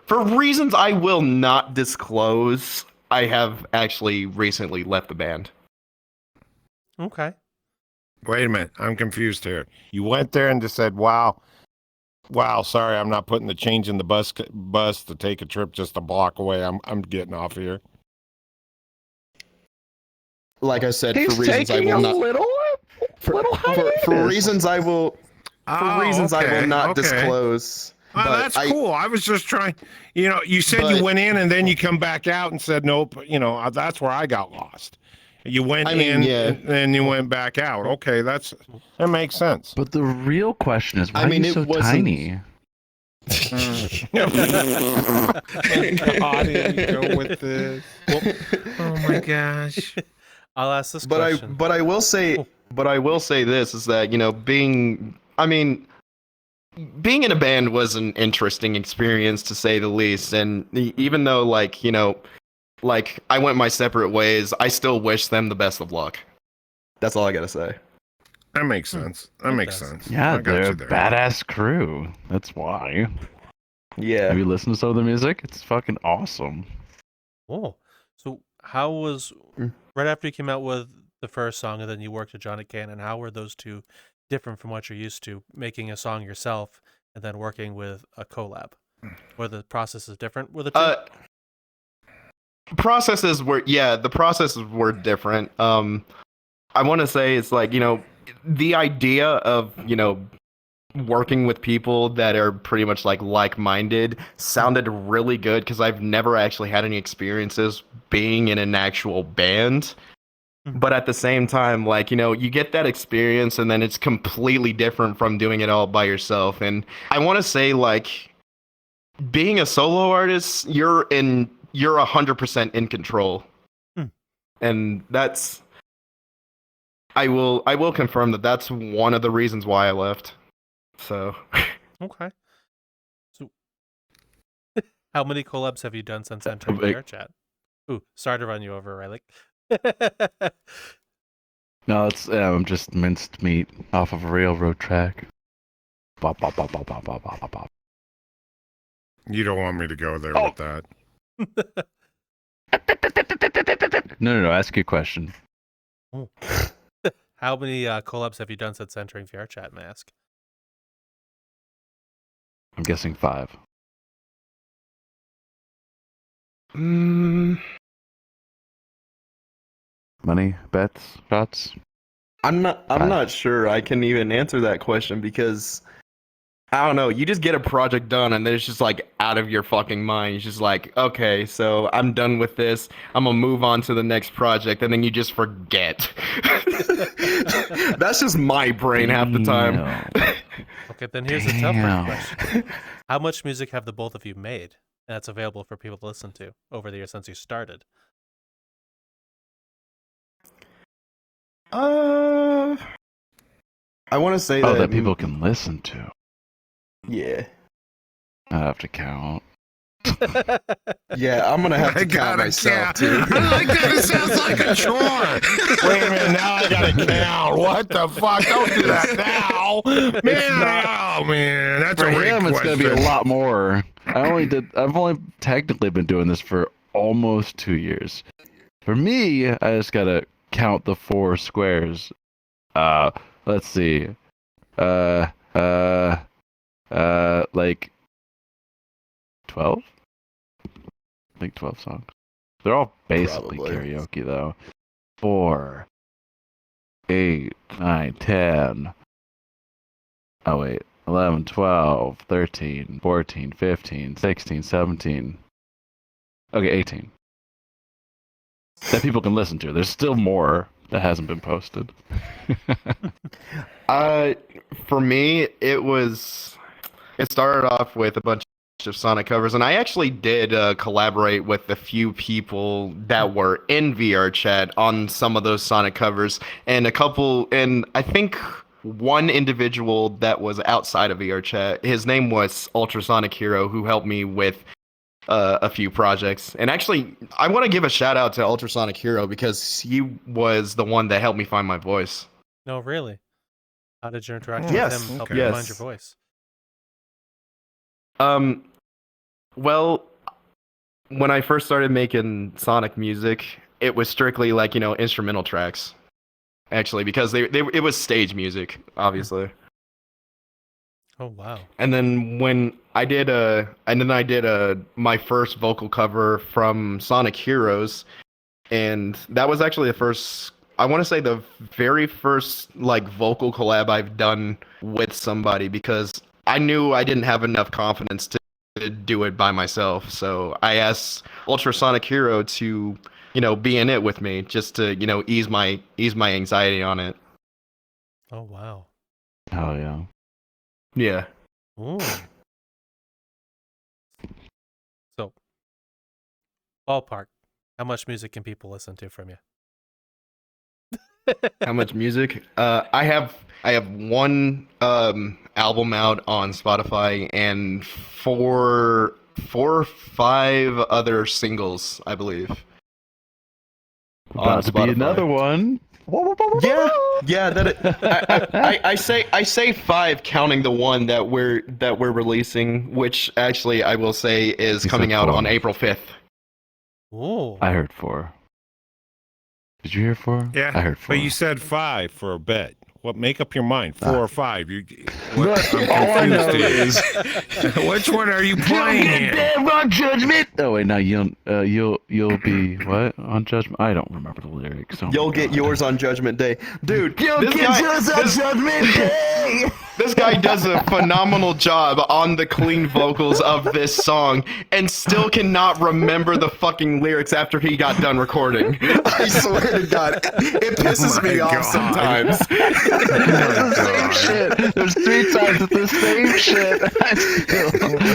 for reasons I will not disclose, I have actually recently left the band. Okay. Wait a minute, I'm confused here. You went there and just said, "Wow, sorry, I'm not putting the change in the bus to take a trip just a block away. I'm getting off here." Like I said, He's for reasons I taking will a not. little For reasons I will. For reasons I will not disclose. Well, but that's cool. I was just trying. You said you But- went in and then you come back out and said nope. That's where I got lost. You went I mean, in yeah. and then you went back out. Okay, that makes sense. But the real question is, why I mean, are you it so wasn't- tiny? God, here you go with this. Oh my gosh. I'll ask this But question. I will say this is that being in a band was an interesting experience to say the least, and even though like I went my separate ways, I still wish them the best of luck. That's all I gotta say. That makes sense. That It makes does. sense. Yeah, I got they're you a there. badass crew. That's why. Yeah. Have you listened to some of their music? It's fucking awesome. Oh, so how was right after you came out with the first song and then you worked with Johnny Cannon? How were those two different from what you're used to, making a song yourself and then working with a collab? Were the processes different with the two? The processes were different. I want to say it's like the idea of working with people that are pretty much like-minded sounded really good because I've never actually had any experiences being in an actual band. But at the same time, you get that experience and then it's completely different from doing it all by yourself. And I want to say being a solo artist, you're 100% in control. And that's I will confirm that that's one of the reasons why I left. So Okay. So how many collabs have you done since entering Wait. VRChat? Ooh, sorry to run you over, Raelik. No, it's just minced meat off of a railroad track. Bop, bop, bop, bop, bop, bop, bop, bop. You don't want me to go there Oh. with that. No. Ask your question. How many collabs have you done since entering VRChat, may I ask? I'm guessing 5. mm, Money, bets, shots. I'm not sure I can even answer that question because I don't know. You just get a project done, and then it's just like out of your fucking mind. It's just like, okay, so I'm done with this. I'm gonna move on to the next project, and then you just forget. That's just my brain half the time. No. Okay, then here's a tougher Damn. question. How much music have the both of you made that's available for people to listen to over the years since you started? I want to say Oh, that that people can listen to. Yeah. I have to count. Yeah, I'm gonna have I to count gotta myself count. too. I like that. It sounds like a chore. Wait a minute. Now I gotta count. What the fuck? Don't do that now, man. Oh man, that's For a great him, it's question. gonna be a lot more. I've only technically been doing this for almost 2 years. For me, I just gotta count the 4 squares. Let's see. Like 12? I think 12 songs. They're all basically Probably. karaoke though. 4, 8, 9, 10. Oh wait. 11, 12, 13, 14, 15, 16, 17. Okay, 18. That people can listen to. There's still more that hasn't been posted. For me, it started off with a bunch of Sonic covers, and I actually did collaborate with a few people that were in VRChat on some of those Sonic covers, and I think one individual that was outside of VRChat. His name was Ultrasonic Hero, who helped me with a few projects. And actually, I want to give a shout out to Ultrasonic Hero because he was the one that helped me find my voice. No, really? How did your interaction Yes, with him help okay. you find your voice? Well, when I first started making Sonic music, it was strictly like, instrumental tracks. Actually, because it was stage music, obviously. Oh, wow. And then when I did my first vocal cover from Sonic Heroes, and that was actually I want to say the very first like vocal collab I've done with somebody, because I knew I didn't have enough confidence to do it by myself. So I asked Ultrasonic Hero to, be in it with me, just to, ease my anxiety on it. Oh, wow. Hell yeah. Yeah. Ooh. So, ballpark, how much music can people listen to from you? How much music? I have one album out on Spotify and four or five other singles, I believe. About to be another one. Yeah. I say 5, counting the one that we're releasing, which actually I will say is You coming said out 4. on April 5th. Ooh. I heard 4. Did you hear 4? Yeah, I heard 4. but you said 5 for a bet. What? Make up your mind. 4 or 5. Look, I'm all I know confused, is dude. Which one are you playing here? on Judgment. Oh wait, now you'll be what on Judgment? I don't remember the lyrics. Oh my You'll get God. yours on Judgment Day, dude. Judgment Day. This guy does a phenomenal job on the clean vocals of this song and still cannot remember the fucking lyrics after he got done recording. I swear to God, it pisses Oh my me off God. sometimes. It's the same shit. There's 3 times it's the same shit.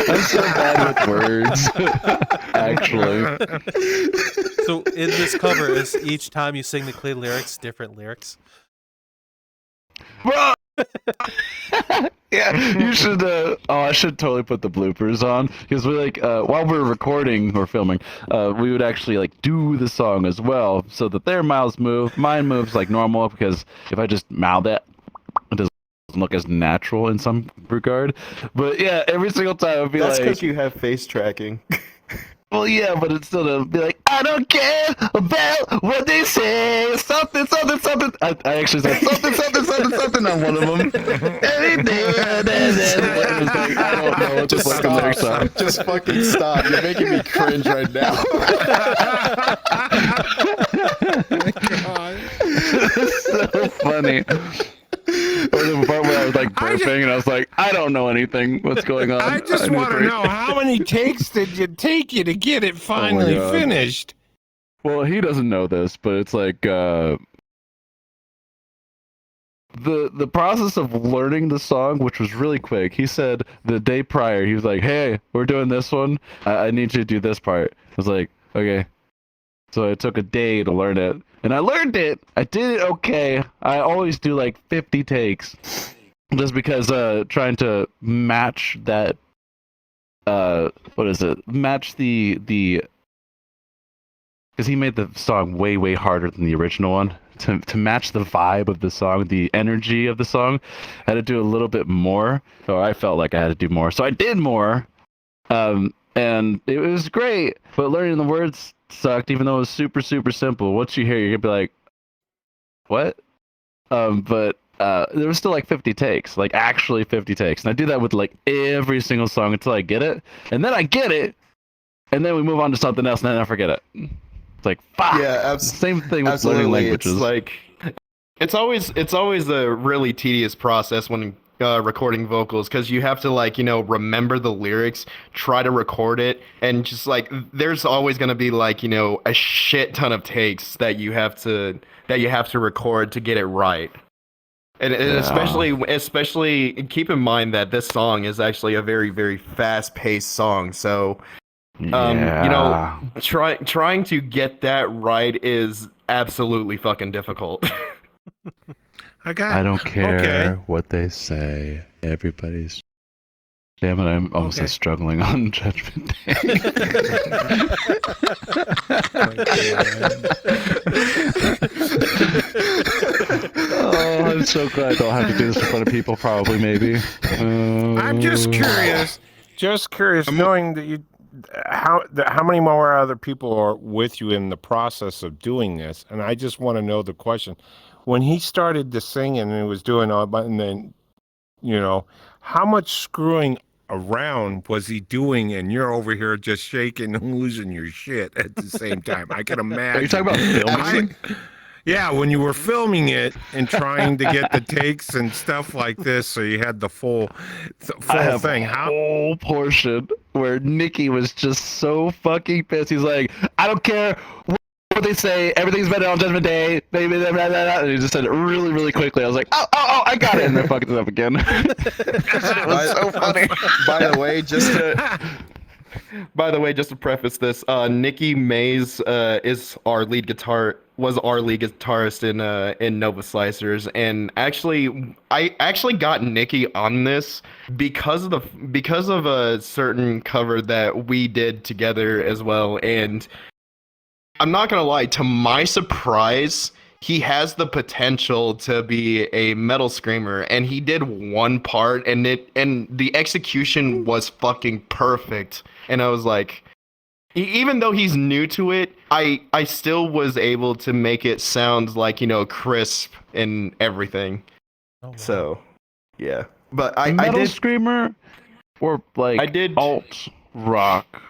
I'm so bad with words. Actually, So, in this cover, is each time you sing the clean lyrics, different lyrics? bro. Yeah, you should. I should totally put the bloopers on, because we while we're recording or filming, we would actually do the song as well, so that their mouths move, mine moves like normal. Because if I just mouth it, it doesn't look as natural in some regard. But yeah, every single time I'd be That's like, because you have face tracking. well, yeah, but it's still to be like, I don't care about what they say, something. I actually said something on one of them. Every day, it was like, I don't know what the fucking lyrics are. Just fucking stop. You're making me cringe right now. It's so funny. Or the part where I was like burping and I was like, I don't know anything. What's going on? I just need a want to break. know, how many takes did you take you to get it finally God. finished? Well, he doesn't know this, but it's like the process of learning the song, which was really quick. He said the day prior, he was like, "Hey, we're doing this one. I need you to do this part." I was like, "Okay." So it took a day to learn it, and I learned it. I did it okay. I always do like 50 takes, just because trying to match that what is it? Match the because he made the song way harder than the original one. To match the vibe of the song, the energy of the song, I had to do a little bit more. Or I felt like I had to do more, so I did more. And it was great, but learning the words sucked, even though it was super simple. Once you hear it, you're gonna be like, what? But there was still like 50 takes, like actually 50 takes, and I do that with like every single song until I get it, and then I get it, and then we move on to something else, and then I forget it. It's like, fuck. Yeah, Same thing with Absolutely. learning languages. It's like it's always a really tedious process when recording vocals, because you have to like remember the lyrics, try to record it, and just like there's always going to be like a shit ton of takes that you have to record to get it right. And especially keep in mind that this song is actually a very fast-paced song, so trying to get that right is absolutely fucking difficult. I don't care what they say. Everybody's. Damn it! I'm also struggling on Judgment Day. Oh, I'm so glad I don't have to do this in front of people. Probably, maybe. I'm just curious, knowing that you, how many more other people are with you in the process of doing this, and I just want to know the question. When he started to sing and he was doing all, and then, how much screwing around was he doing, and you're over here just shaking and losing your shit at the same time? I can imagine. Are you talking about filming? Yeah, when you were filming it and trying to get the takes and stuff like this, so you had the full thing. Whole portion where Nikki was just so fucking pissed. He's like, I don't care what they say. Everything's better on Judgment Day. Baby, blah, blah, blah. And he just said it really quickly. I was like, oh, I got it. And then fucked it up again. It was so funny. By the way, just to preface this, Nikki Mays was our lead guitarist in Nova Slicers, and I actually got Nikki on this because of a certain cover that we did together as well. And I'm not gonna lie, to my surprise, he has the potential to be a metal screamer, and he did one part, and the execution was fucking perfect. And I was like, even though he's new to it, I still was able to make it sound like crisp and everything. Oh, wow. So, yeah. But Metal I did screamer, or like I did alt rock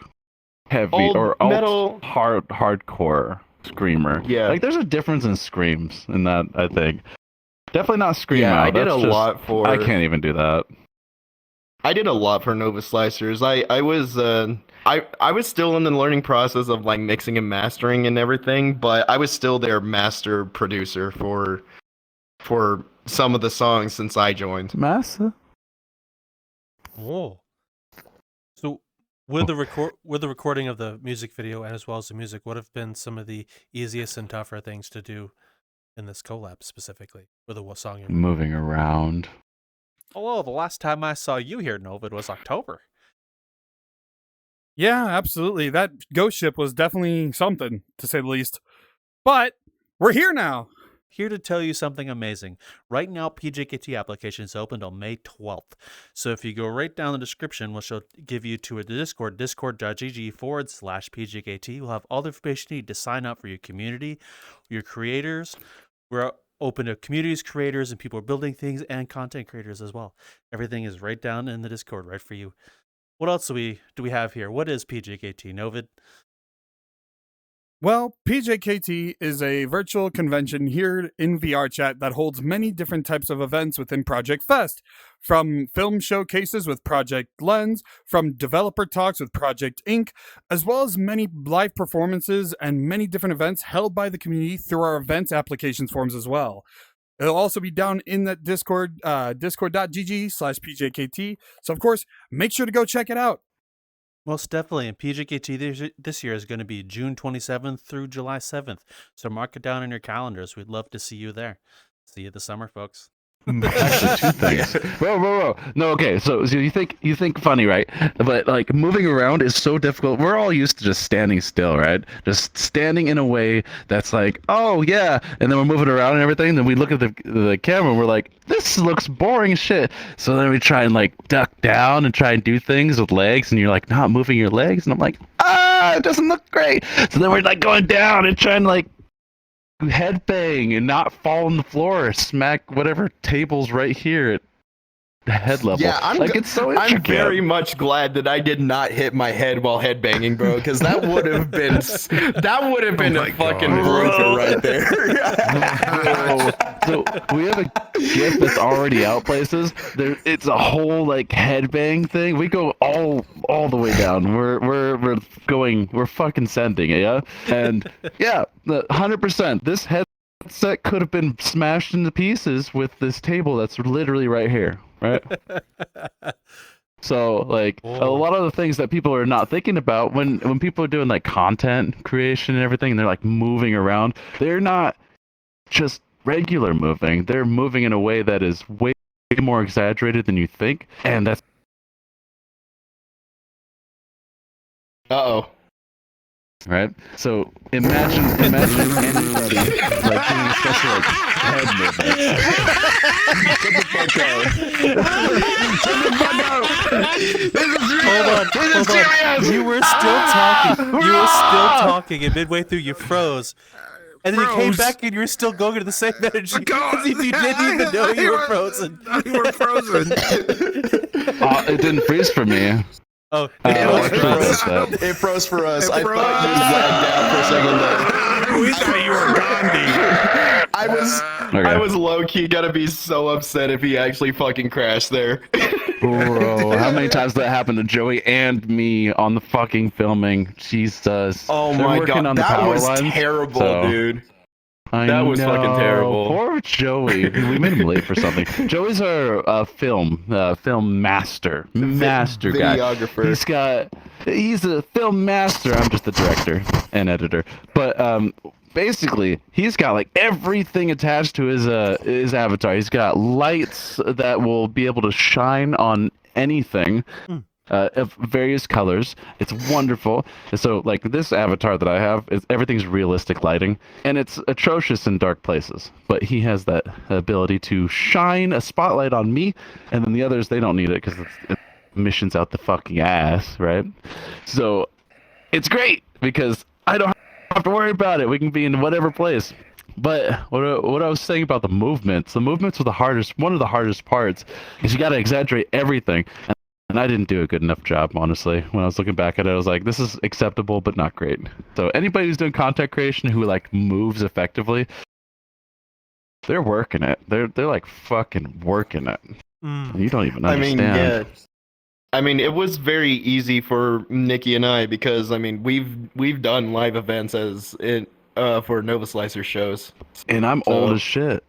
heavy, Old or alt metal hardcore screamer. Yeah. Like there's a difference in screams in that, I think. Definitely not scream Yeah, out. I did That's a just- lot for. I can't even do that. I did a lot for Nova Slicers. I was still in the learning process of like mixing and mastering and everything, but I was still their master producer for some of the songs since I joined. Massa? Whoa. So with the recording of the music video and as well as the music, what have been some of the easiest and tougher things to do in this collab specifically with the song you're Moving around. Oh, the last time I saw you here, Novid, was October. Yeah, absolutely. That ghost ship was definitely something, to say the least. But we're here now. Here to tell you something amazing. Right now, PJKT application is open until May 12th. So if you go right down the description, which will give you to a Discord, discord.gg/PJKT, you'll have all the information you need to sign up for your community, your creators. We're open to communities, creators, and people are building things, and content creators as well. Everything is right down in the Discord, right for you. What else do we have here? What is PJKT, Novid? Well, PJKT is a virtual convention here in VRChat that holds many different types of events within Project Fest, from film showcases with Project Lens, from developer talks with Project Inc., as well as many live performances and many different events held by the community through our events applications forums as well. It'll also be down in that Discord, discord.gg/PJKT. So, of course, make sure to go check it out. Most definitely. And PJKT this year is going to be June 27th through July 7th. So mark it down in your calendars. We'd love to see you there. See you this summer, folks. Actually, two things. Whoa. No, okay. So you think funny, right? But like moving around is so difficult. We're all used to just standing still, right? Just standing in a way that's like, oh yeah, and then we're moving around and everything. Then we look at the camera and we're like, this looks boring as shit. So then we try and like duck down and try and do things with legs, and you're like not moving your legs, and I'm like, it doesn't look great. So then we're like going down and trying to like headbang and not fall on the floor or smack whatever table's right here at the head level. Yeah, it's so I'm intricate. very much glad that I did not hit my head while headbanging, bro, because that would have been a fucking roper right there. So we have a GIF that's already out places. It's a whole like headbang thing. We go all the way down. We're fucking sending it, yeah. And yeah, 100%. This headset could have been smashed into pieces with this table that's literally right here. Right. So like a lot of the things that people are not thinking about when people are doing like content creation and everything, and they're like moving around, they're not just regular moving. They're moving in a way that is way more exaggerated than you think, and that's right. So imagine anybody like doing special like head movements. Shut the fuck up! This is real. Hold on. serious. You were still talking, and midway through you froze. And then you came back and you were still going to the same energy as if you didn't even know you were frozen. You were frozen. It didn't freeze for me. Oh, It froze for us. I thought you lagged out for a second there. We thought you were Gandhi. I was low-key gonna be so upset if he actually fucking crashed there. Bro, how many times that happened to Joey and me on the fucking filming? Jesus. Oh They're my working god, on the that power was lines, terrible, so- dude. That was fucking terrible. Poor Joey. We made him late for something. Joey's our film master guy. Videographer. He's a film master. I'm just the director and editor. But basically, he's got like everything attached to his avatar. He's got lights that will be able to shine on anything. Of various colors. It's wonderful. So like this avatar that I have, everything's realistic lighting, and it's atrocious in dark places, but he has that ability to shine a spotlight on me, and then the others, they don't need it because it missions out the fucking ass, right? So it's great because I don't have to worry about it. We can be in whatever place. But what I was saying about the movements were one of the hardest parts, is you got to exaggerate everything. And I didn't do a good enough job, honestly. When I was looking back at it, I was like, this is acceptable, but not great. So anybody who's doing content creation who like moves effectively, they're working it. They're like fucking working it. You don't even understand. I mean, it was very easy for Nikki and I because I mean we've done live events for Nova Slicer shows. And I'm old as shit.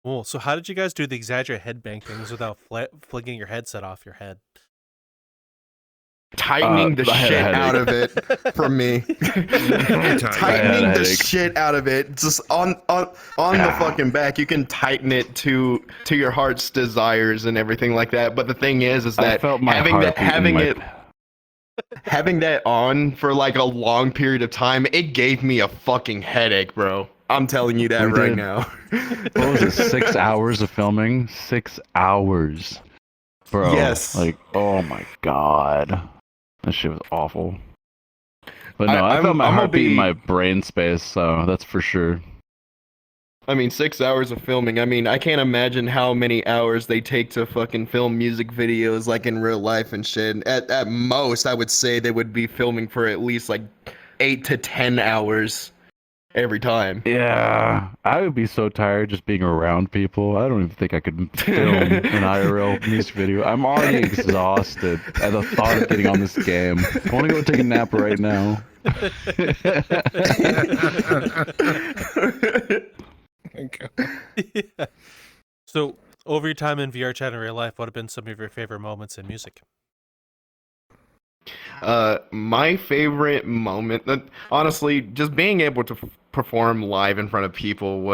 Cool. So how did you guys do the exaggerated headbang things without flicking your headset off your head? Tightening the shit out of it from me. Tightening the shit out of it. Just on the fucking back, you can tighten it to your heart's desires and everything like that. But the thing is that having that on for like a long period of time, it gave me a fucking headache, bro. I'm telling you that right now. What was it? 6 hours of filming? 6 hours, bro. Yes. Like, oh my god, that shit was awful. But no, I felt my heartbeat in my brain space, so that's for sure. I mean, 6 hours of filming. I mean, I can't imagine how many hours they take to fucking film music videos like in real life and shit. At most, I would say they would be filming for at least like 8 to 10 hours every time. Yeah, I would be so tired just being around people. I don't even think I could film an IRL music video. I'm already exhausted at the thought of getting on this game. I want to go take a nap right now. Yeah. So, over your time in VRChat in real life, what have been some of your favorite moments in music? My favorite moment, honestly, just being able to perform live in front of people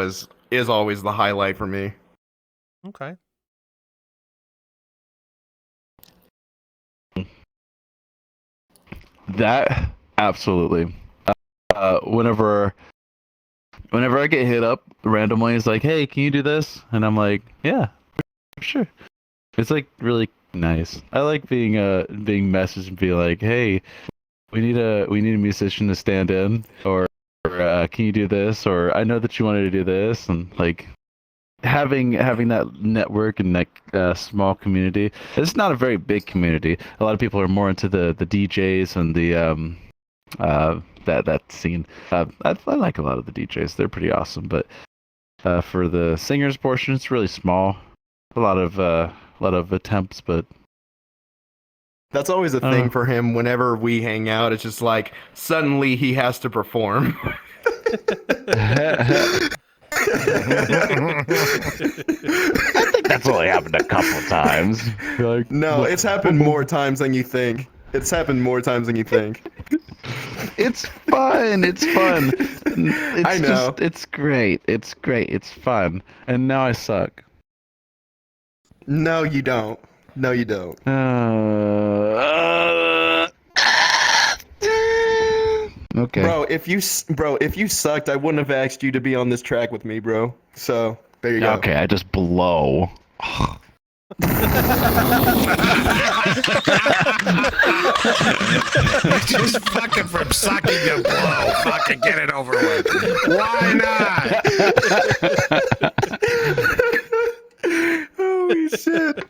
is always the highlight for me. Okay. That absolutely. Whenever I get hit up randomly, it's like, "Hey, can you do this?" And I'm like, "Yeah, sure." It's like really nice. I like being messaged and be like, "Hey, we need a musician to stand in," or "Can you do this?" Or "I know that you wanted to do this," and like having that network and that small community. It's not a very big community. A lot of people are more into the DJs and the that scene. I like a lot of the DJs. They're pretty awesome. But for the singers portion, it's really small. A lot of attempts, but That's always a thing for him whenever we hang out. It's just like suddenly he has to perform. I think that's only happened a couple times. Like, No, it's happened more times than you think. It's happened more times than you think. It's fun. It's fun. I know. It's great. It's great. It's fun. And now I suck. No, you don't. No, you don't. Okay. Bro, if you sucked, I wouldn't have asked you to be on this track with me, bro. So there you go. Okay, I just blow. Just fucking from sucking to blow. Fucking get it over with. Why not? Holy shit.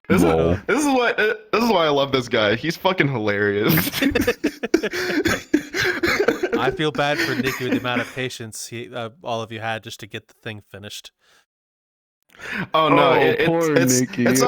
This is why I love this guy. He's fucking hilarious. I feel bad for Nikki with the amount of patience all of you had just to get the thing finished. Oh no, poor Nikki. it's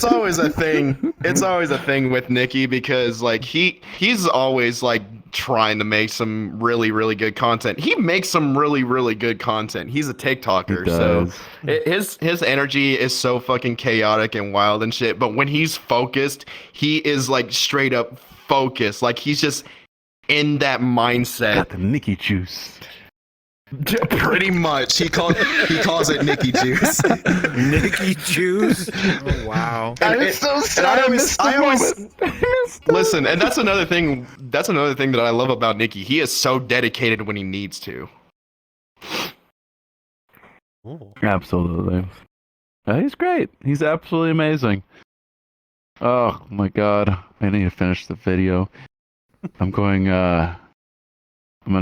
always a thing. It's always a thing with Nikki because like he's always like trying to make some really really good content. He makes some really really good content. He's a TikToker, so his energy is so fucking chaotic and wild and shit. But when he's focused, he is like straight up focused. Like he's just in that mindset. Got the Nikki juice. Pretty much. He calls it Nikki juice. Nikki juice? Oh, wow. I'm so sad. I always listen, and that's another thing that I love about Nikki. He is so dedicated when he needs to. Ooh. Absolutely. He's great. He's absolutely amazing. Oh my god. I need to finish the video. I'm gonna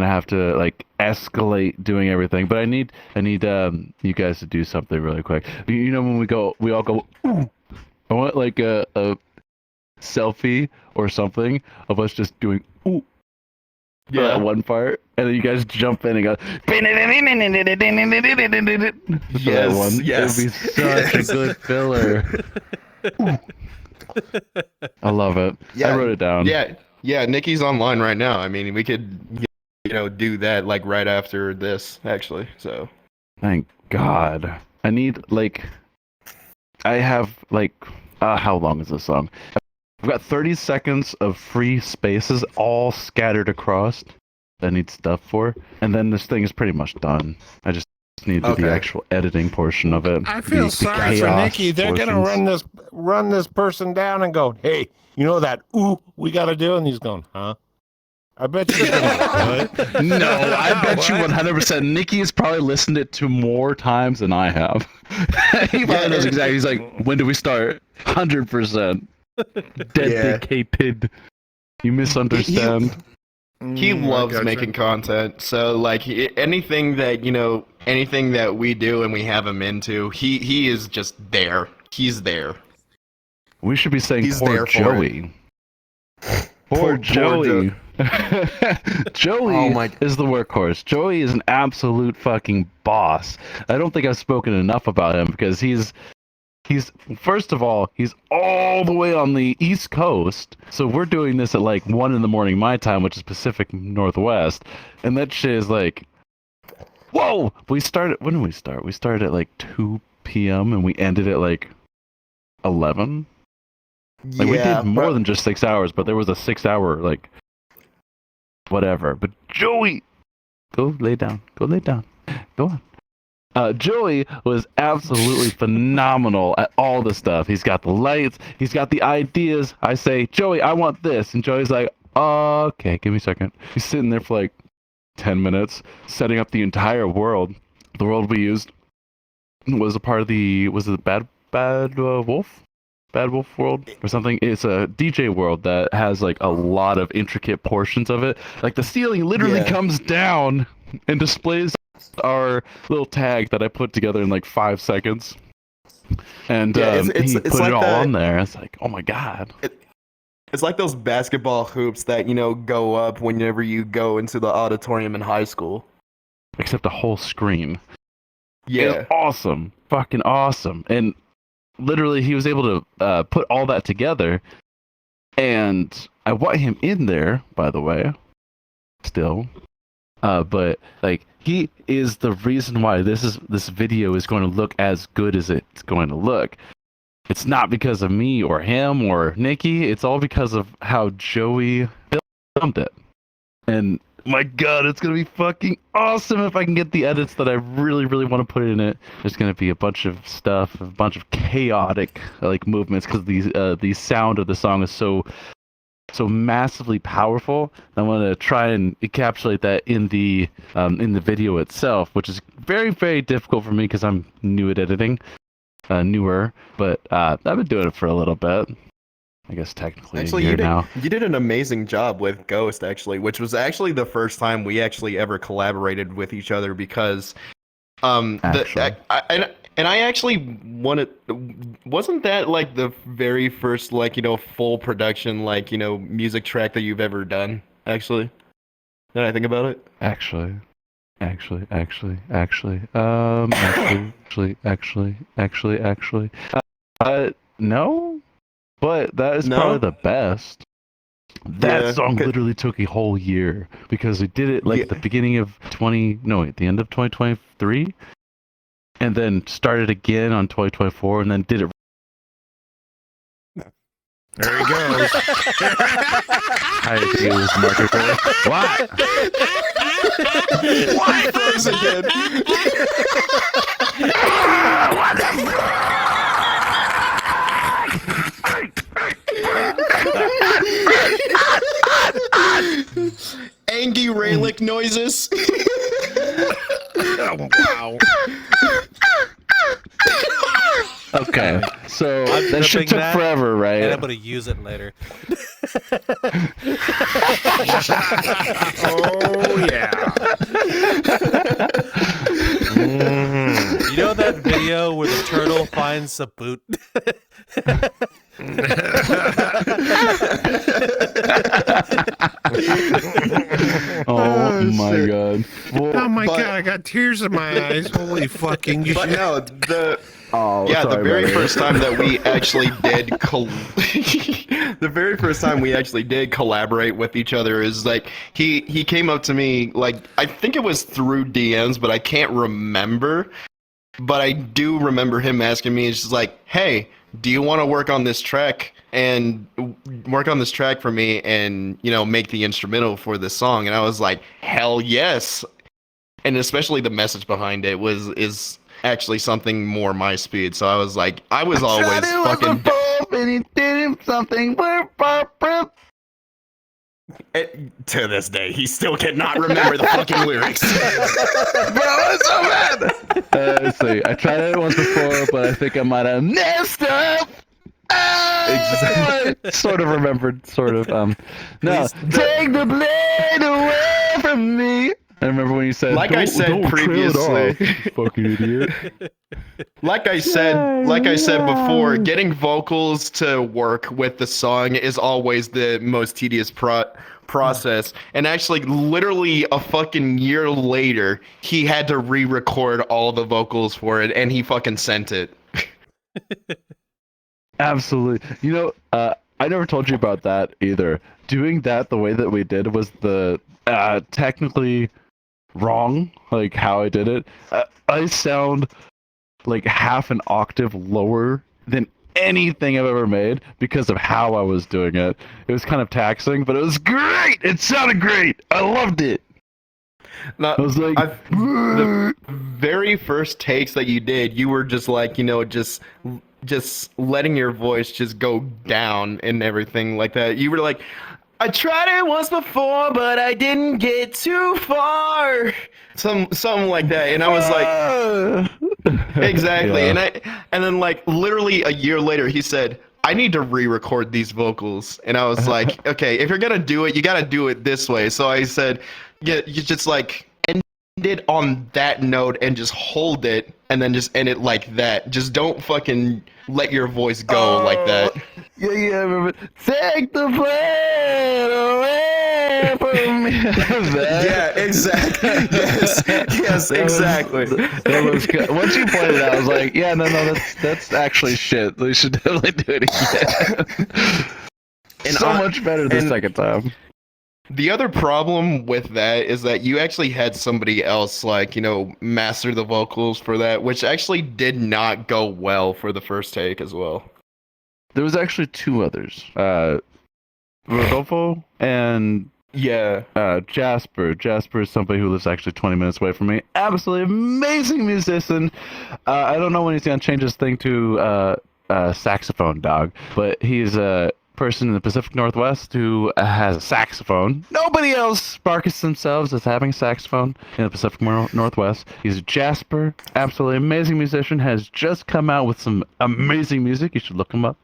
have to like escalate doing everything, but I need you guys to do something really quick. You know when we all go. Ooh. I want like a selfie or something of us just doing ooh. For that one part, and then you guys jump in and go. Yes, that one. yes. It would be such a good filler. I love it. Yeah, I wrote it down. Yeah. Nikki's online right now. I mean, we could, do that like right after this, actually. So. Thank God. I need I have how long is this song? I've got 30 seconds of free spaces all scattered across that I need stuff for, and then this thing is pretty much done. I just need the actual editing portion of it. I feel sorry for Nikki. They're gonna run this person down and go, hey, you know that ooh we gotta do? And he's going, huh? I bet you. What? No, I bet you 100%. Nikki has probably listened it to more times than I have. He probably knows exactly. He's like, when do we start? 100%. Dedicated. You misunderstand. He I loves gotcha. making content. So like anything that we do and we have him into, he is just there. He's there. We should be saying He's poor there for Joey. Poor Joey. Joey Oh my- is the workhorse. Joey is an absolute fucking boss. I don't think I've spoken enough about him because he's first of all, he's all the way on the East Coast. So we're doing this at like 1 in the morning my time, which is Pacific Northwest. And that shit is like, whoa! When did we start? We started at like 2 p.m. and we ended at like 11. Like we did more than just 6 hours, but there was a 6-hour like whatever. But Joey, go lay down. Go lay down. Go on. Joey was absolutely phenomenal at all the stuff. He's got the lights. He's got the ideas. I say, Joey, I want this. And Joey's like, okay, give me a second. He's sitting there for like 10 minutes, setting up the entire world. The world we used was a part of was it Bad Wolf? Bad Wolf world or something. It's a DJ world that has like a lot of intricate portions of it. Like the ceiling literally comes down and displays our little tag that I put together in like 5 seconds. And it's he put like it all that- on there. It's like, oh my god. It's like those basketball hoops that, go up whenever you go into the auditorium in high school. Except a whole screen. Yeah. It's awesome. Fucking awesome. And literally he was able to put all that together. And I want him in there, by the way. Still. But like he is the reason why this video is going to look as good as it's going to look. It's not because of me or him or Nikki. It's all because of how Joey filmed it. And my god, it's gonna be fucking awesome if I can get the edits that I really, really want to put in it. There's gonna be a bunch of stuff, a bunch of chaotic like movements because the sound of the song is so massively powerful. I want to try and encapsulate that in the video itself, which is very, very difficult for me because I'm new at editing, newer. But I've been doing it for a little bit. I guess technically Actually, a year now. you did an amazing job with Ghost, actually, which was actually the first time we actually ever collaborated with each other because, Actually. I actually wanted, wasn't that like the very first full production music track that you've ever done? Actually, did I think about it? Actually, no, but that is No? probably the best. That Yeah, song 'cause- literally took a whole year because we did it like at the Yeah. beginning of at the end of 2023, and then started again on 2024, and then did it. There he goes. I think it was marketable. What? Why froze again? Angry Raelik noises. Oh, wow. Okay, so I'm that shit clipping took that, forever, and right? I'm gonna use it later. Oh, yeah. Mhm. You know that video where the turtle finds the boot? Oh my god. Oh my But- god, I got tears in my eyes. Holy fucking But shit. no, the The very first time that we actually did the very first time we actually did collaborate with each other is like he came up to me, like I think it was through DMs, but I can't remember. But I do remember him asking me, it's just like, hey, do you want to work on this track for me and make the instrumental for this song? And I was like, hell yes. And especially the message behind it is actually something more my speed. So I was like, I was always fucking and he did something. to this day, he still cannot remember the fucking lyrics. Bro, it's so bad. Let's see. I tried it once before, but I think I might have messed up. I sort of remembered, sort of. No, take the blade away from me. I remember when you said, Like I said "Don't trail it previously." off, you fucking idiot. Like I said before, getting vocals to work with the song is always the most tedious process. And actually, literally a fucking year later, he had to re-record all the vocals for it, and he fucking sent it. Absolutely. You know, I never told you about that either. Doing that the way that we did was the technically wrong, like how I did it. I sound like half an octave lower than anything I've ever made because of how I was doing it. It was kind of taxing, but it was great. It sounded great. I loved it. Now, I was like, the very first takes that you did, you were just like, just letting your voice just go down and everything like that. You were like, I tried it once before, but I didn't get too far. Something like that. And I was like, exactly. Yeah. And then like literally a year later, he said, I need to re-record these vocals. And I was like, okay, if you're gonna do it, you gotta do it this way. So I said, yeah, you just like end it on that note and just hold it and then just end it like that. Just don't fucking let your voice go like that. Yeah, I remember. Take the blade away from me. Yeah, exactly. Yes, exactly. That was good. Once you played it, I was like, yeah, no, that's actually shit. We should definitely do it again. And so much better the and- second time. The other problem with that is that you actually had somebody else, like, master the vocals for that, which actually did not go well for the first take as well. There was actually two others. Rodolfo and Yeah. Jasper. Jasper is somebody who lives actually 20 minutes away from me. Absolutely amazing musician. I don't know when he's going to change his thing to saxophone dog, but he's a person in the Pacific Northwest who has a saxophone. Nobody else markets themselves as having a saxophone in the Pacific Northwest. He's Jasper, absolutely amazing musician, has just come out with some amazing music. You should look him up.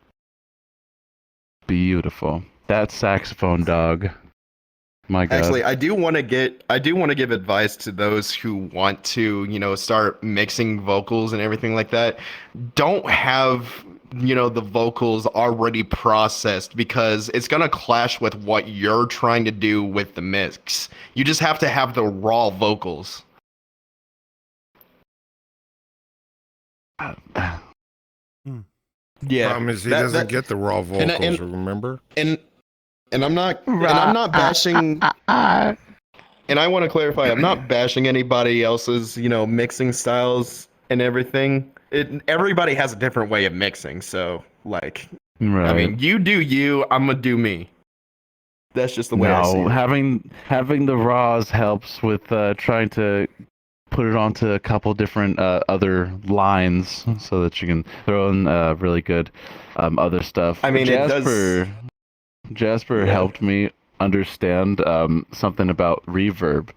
Beautiful. That saxophone dog. My God. Actually, I do want to give advice to those who want to, start mixing vocals and everything like that. Don't have, the vocals already processed because it's going to clash with what you're trying to do with the mix. You just have to have the raw vocals. Yeah. Problem is he that- doesn't that- get the raw vocals, remember? And I'm not bashing. And I want to clarify, I'm not bashing anybody else's, mixing styles and everything. Everybody has a different way of mixing, so like, Right. I mean, you do you, I'm gonna do me. That's just the way I see No, it. having the raws helps with trying to put it onto a couple different other lines so that you can throw in really good other stuff. I mean, Jasper Yeah. helped me understand something about reverb.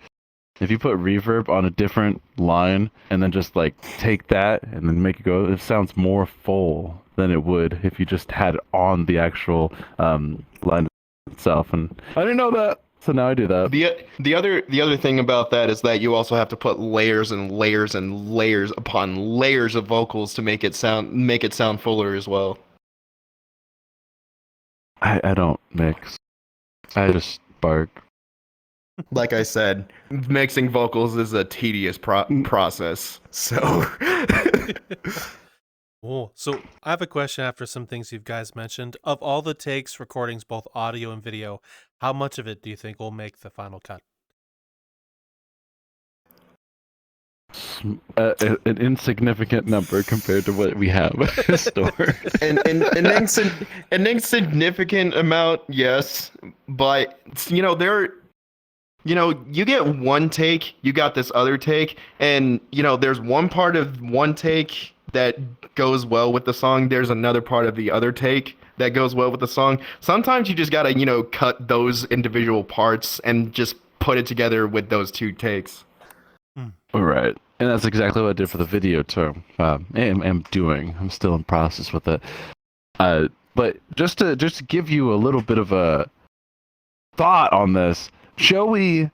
If you put reverb on a different line and then just like take that and then make it go, it sounds more full than it would if you just had it on the actual line itself. And I didn't know that, so now I do that. The other thing about that is that you also have to put layers and layers and layers upon layers of vocals to make it sound fuller as well. I don't mix. I just bark. Like I said, mixing vocals is a tedious process. So Oh, so I have a question after some things you guys mentioned. Of all the takes, recordings, both audio and video, how much of it do you think will make the final cut? An insignificant number compared to what we have stored. an insignificant amount, yes, but you get one take, you got this other take, and there's one part of one take that goes well with the song, there's another part of the other take that goes well with the song. Sometimes you just gotta cut those individual parts and just put it together with those two takes. Right. And that's exactly what I did for the video too. I'm still in process with it. But just to give you a little bit of a thought on this, Joey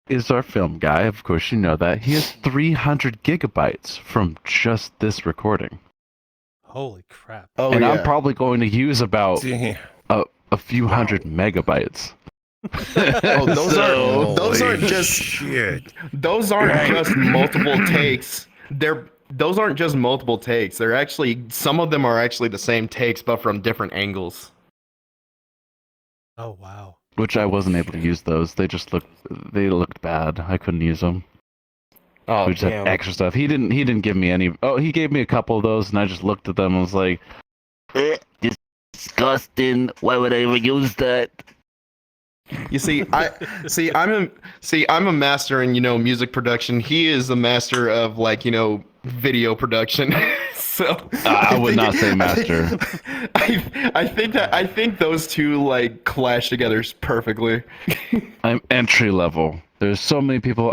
is our film guy. Of course, you know that. He has 300 gigabytes from just this recording. Holy crap. Oh, And yeah. I'm probably going to use about Damn. a few hundred megabytes. Oh, those So- aren't just shit. those aren't just multiple takes. Those aren't just multiple takes. They're actually, some of them are actually the same takes but from different angles. Oh, wow. Which I wasn't able to use those. They looked bad. I couldn't use them. Oh, We just had extra stuff. He didn't give me any. Oh, he gave me a couple of those, and I just looked at them and was like, disgusting. Why would I ever use that? You see, I'm a master in, music production. He is a master of, video production. So I would not say master. I think those two clash together perfectly. I'm entry level. There's so many people.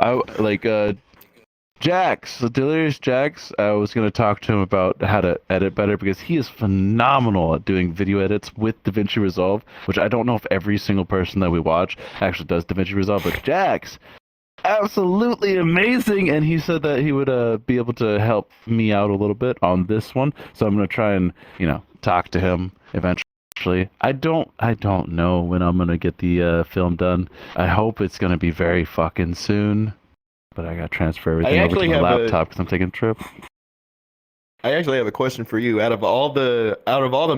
Jax, the Delirious Jax. I was gonna talk to him about how to edit better because he is phenomenal at doing video edits with DaVinci Resolve, which I don't know if every single person that we watch actually does DaVinci Resolve, but Jax, absolutely amazing, and he said that he would be able to help me out a little bit on this one. So I'm gonna try and talk to him eventually. I don't know when I'm gonna get the film done. I hope it's gonna be very fucking soon. But I got to transfer everything over to actually my have laptop because I'm taking a trip. I actually have a question for you. Out of all the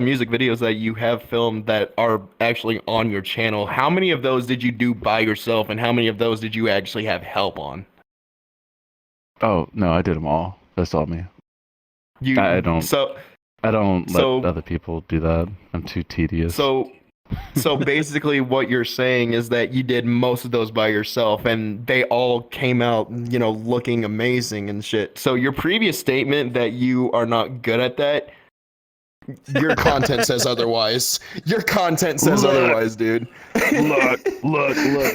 music videos that you have filmed that are actually on your channel, how many of those did you do by yourself, and how many of those did you actually have help on? Oh no, I did them all. That's all me. I don't let other people do that. I'm too tedious. So basically what you're saying is that you did most of those by yourself and they all came out, looking amazing and shit. So your previous statement that you are not good at that, your content says otherwise. Your content says otherwise, dude. Look.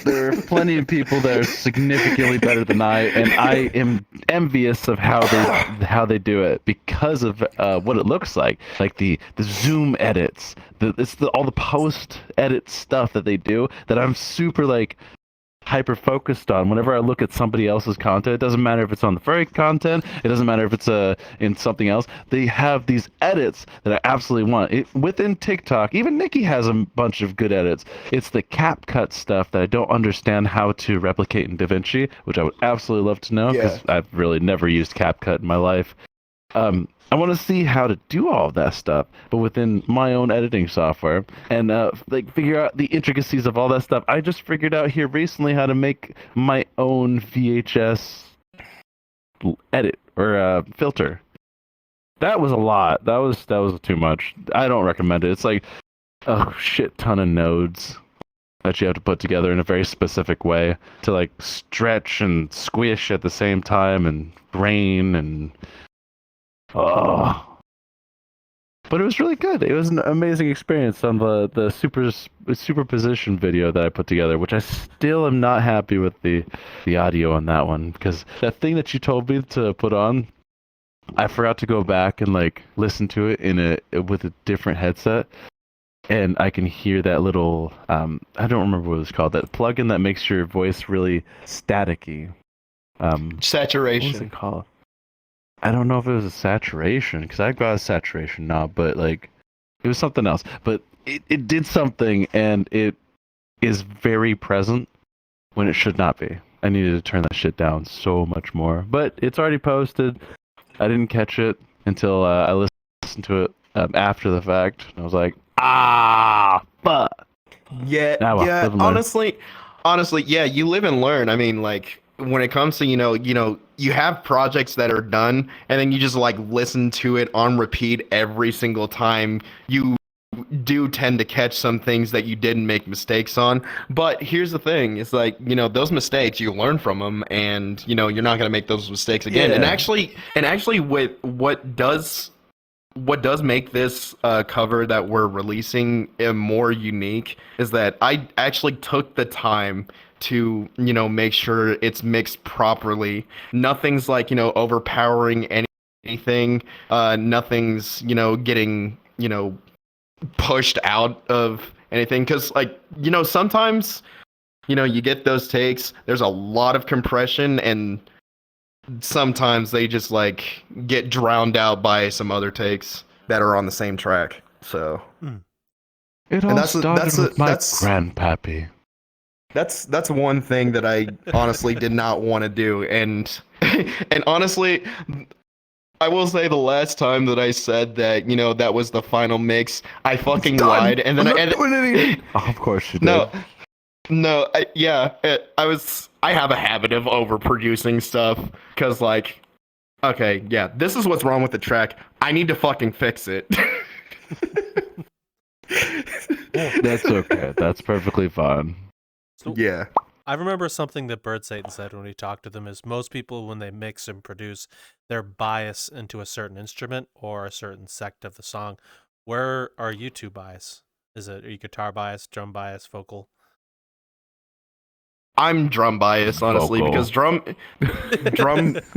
There are plenty of people that are significantly better than I, and I am envious of how they do it because of what it looks like the zoom edits, all the post edit stuff that they do that I'm super hyper focused on. Whenever I look at somebody else's content, it doesn't matter if it's on the furry content, it doesn't matter if it's in something else, they have these edits that I absolutely want. Within TikTok, even Nikki has a bunch of good edits. It's the CapCut stuff that I don't understand how to replicate in DaVinci, which I would absolutely love to know because I've really never used CapCut in my life. I want to see how to do all of that stuff, but within my own editing software, and figure out the intricacies of all that stuff. I just figured out here recently how to make my own VHS edit or filter. That was a lot. That was too much. I don't recommend it. It's like a shit ton of nodes that you have to put together in a very specific way to stretch and squish at the same time and grain and. Oh, but it was really good. It was an amazing experience on the superposition video that I put together, which I still am not happy with the audio on that one because that thing that you told me to put on, I forgot to go back and listen to it with a different headset, and I can hear that little I don't remember what it was called, that plugin that makes your voice really staticky. Saturation. What was it called? I don't know if it was a saturation, because I've got a saturation knob, but it was something else. But it did something, and it is very present when it should not be. I needed to turn that shit down so much more. But it's already posted. I didn't catch it until I listened to it after the fact. And I was like, fuck. Yeah, Now, yeah. live and learn. Honestly, yeah. You live and learn. I mean, when it comes to you have projects that are done, and then you just listen to it on repeat every single time. You do tend to catch some things that you didn't make mistakes on. But here's the thing: it's those mistakes, you learn from them, and you're not gonna make those mistakes again. Yeah. And actually, with what does make this cover that we're releasing more unique is that I actually took the time to make sure it's mixed properly. Nothing's overpowering anything. Nothing's getting pushed out of anything, because like, you know, sometimes, you know, you get those takes, there's a lot of compression, and sometimes they just like get drowned out by some other takes that are on the same track. So It all started with my grandpappy. that's one thing that I honestly did not want to do, and and honestly, I will say the last time that I said that, you know, that was the final mix, I fucking lied, and then Of course you did. I have a habit of overproducing stuff, because like, okay, yeah, this is what's wrong with the track. I need to fucking fix it. That's okay. That's perfectly fine. So Yeah. I remember something that Bird Satan said when we talked to them is most people, when they mix and produce, they're biased into a certain instrument or a certain sect of the song. Where are you two biased? Are you guitar biased, drum biased, vocal? I'm drum biased, honestly, Vocal. because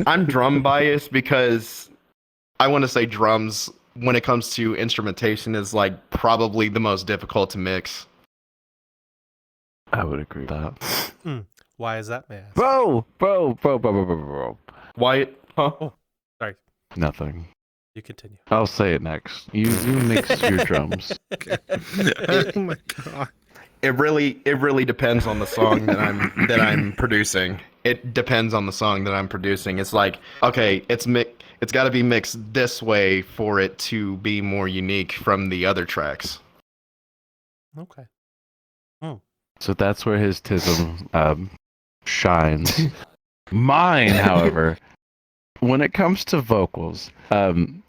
I'm drum biased because I want to say drums, when it comes to instrumentation, is like probably the most difficult to mix. I would agree with that. Why is that, man? Bro. Why? Huh? Oh, sorry. Nothing. You continue. I'll say it next. You mix your drums. Oh my god. It really depends on the song that I'm producing. It depends on the song that I'm producing. It's like, okay, it's got to be mixed this way for it to be more unique from the other tracks. Okay. So that's where his tism shines. Mine, however, when it comes to vocals, and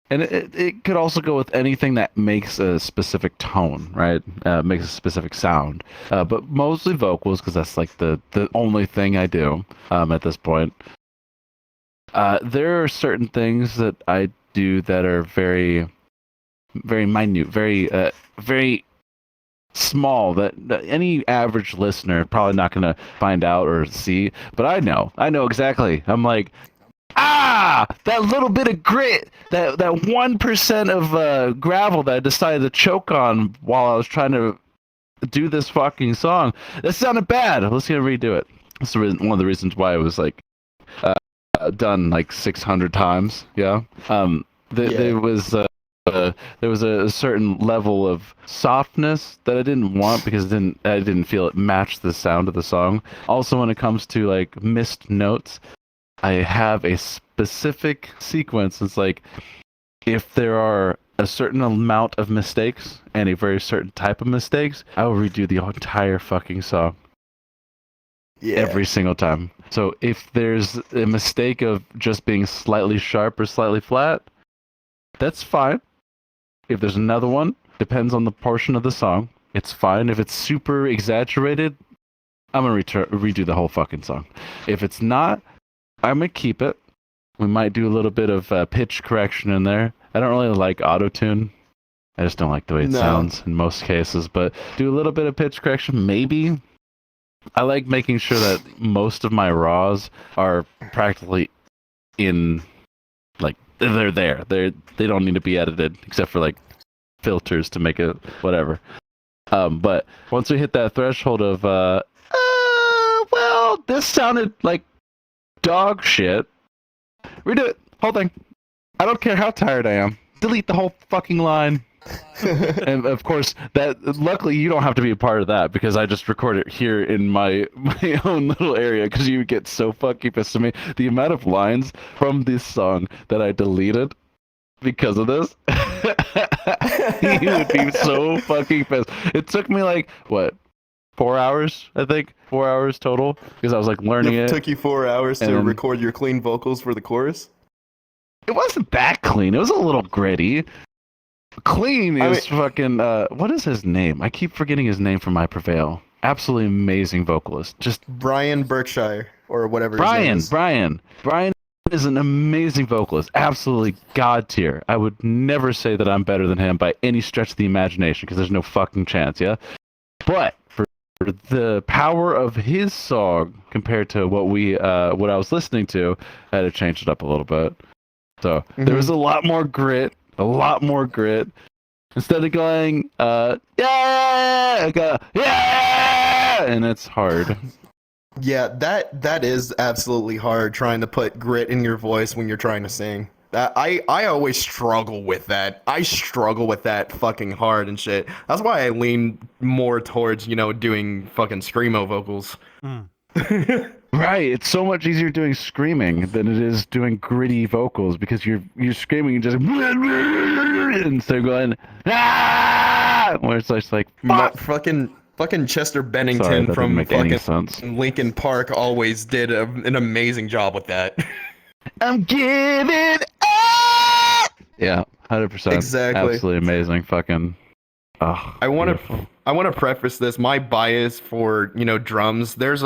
it could also go with anything that makes a specific tone, right? Makes a specific sound. But mostly vocals, because that's like the only thing I do at this point. There are certain things that I do that are very, very minute, very small, that any average listener probably not going to find out or see. But I know exactly. I'm like, that little bit of grit, that 1% of gravel that I decided to choke on while I was trying to do this fucking song. That sounded bad. Let's gonna redo it. That's one of the reasons why it was like done like 600 times. Yeah. There was a certain level of softness that I didn't want because I didn't feel it matched the sound of the song. Also, when it comes to like missed notes, I have a specific sequence. It's like, if there are a certain amount of mistakes and a very certain type of mistakes, I will redo the entire fucking song. Yeah. Every single time. So if there's a mistake of just being slightly sharp or slightly flat, that's fine. If there's another one, depends on the portion of the song, it's fine. If it's super exaggerated, I'm going to redo the whole fucking song. If it's not, I'm going to keep it. We might do a little bit of pitch correction in there. I don't really like auto-tune. I just don't like the way it sounds in most cases, but do a little bit of pitch correction, maybe. I like making sure that most of my raws are practically in, like, they're there. They don't need to be edited, except for, like, filters to make it whatever. But once we hit that threshold of, well, this sounded like dog shit, redo it. Whole thing. I don't care how tired I am. Delete the whole fucking line. And of course, that luckily you don't have to be a part of that because I just record it here in my own little area because you get so fucking pissed at me. The amount of lines from this song that I deleted because of this, you would be so fucking pissed. It took me like, what, 4 hours, I think? 4 hours total because I was like learning it. It took you 4 hours to record your clean vocals for the chorus? It wasn't that clean. It was a little gritty. Clean is fucking, what is his name? I keep forgetting his name from My Prevail. Absolutely amazing vocalist. Just Brian Berkshire, or whatever Brian his name is. Brian is an amazing vocalist. Absolutely god tier. I would never say that I'm better than him by any stretch of the imagination, because there's no fucking chance, yeah? But for the power of his song compared to what I was listening to, I had to change it up a little bit. So there was a lot more grit. Instead of going, yeah, I go, yeah, and it's hard. Yeah, that is absolutely hard trying to put grit in your voice when you're trying to sing. I always struggle with that. I struggle with that fucking hard and shit. That's why I lean more towards, doing fucking screamo vocals. Right, it's so much easier doing screaming than it is doing gritty vocals because you're screaming and just instead of going where it's just like Fucking Chester Bennington Sorry, that from didn't make any fucking sense. Linkin Park always did an amazing job with that. I'm giving up. Yeah, 100%. Exactly. Absolutely amazing. Fucking. Oh, I want beautiful. to preface this. My bias for drums. There's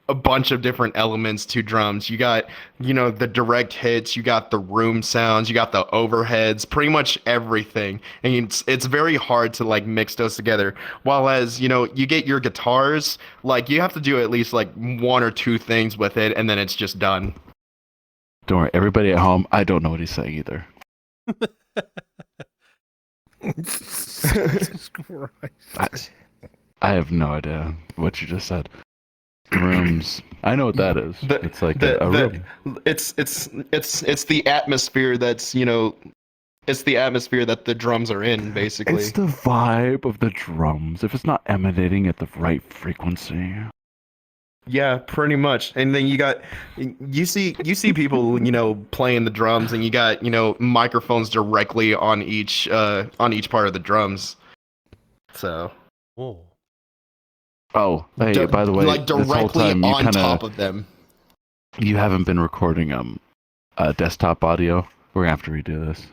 a bunch of different elements to drums. You got the direct hits. You got the room sounds. You got the overheads. Pretty much everything. And it's very hard to like mix those together. While as you get your guitars, like you have to do at least like one or two things with it, and then it's just done. Don't worry, everybody at home. I don't know what he's saying either. Jesus Christ. I have no idea what you just said. Rooms. I know what that is. It's like a room. It's the atmosphere that's it's the atmosphere that the drums are in, basically. It's the vibe of the drums. If it's not emanating at the right frequency. Yeah, pretty much. And then you see people, playing the drums, and you got, microphones directly on each part of the drums. So. Whoa. Oh, hey, by the way, like this whole directly time you on top of them. You haven't been recording desktop audio. We're gonna have to redo this.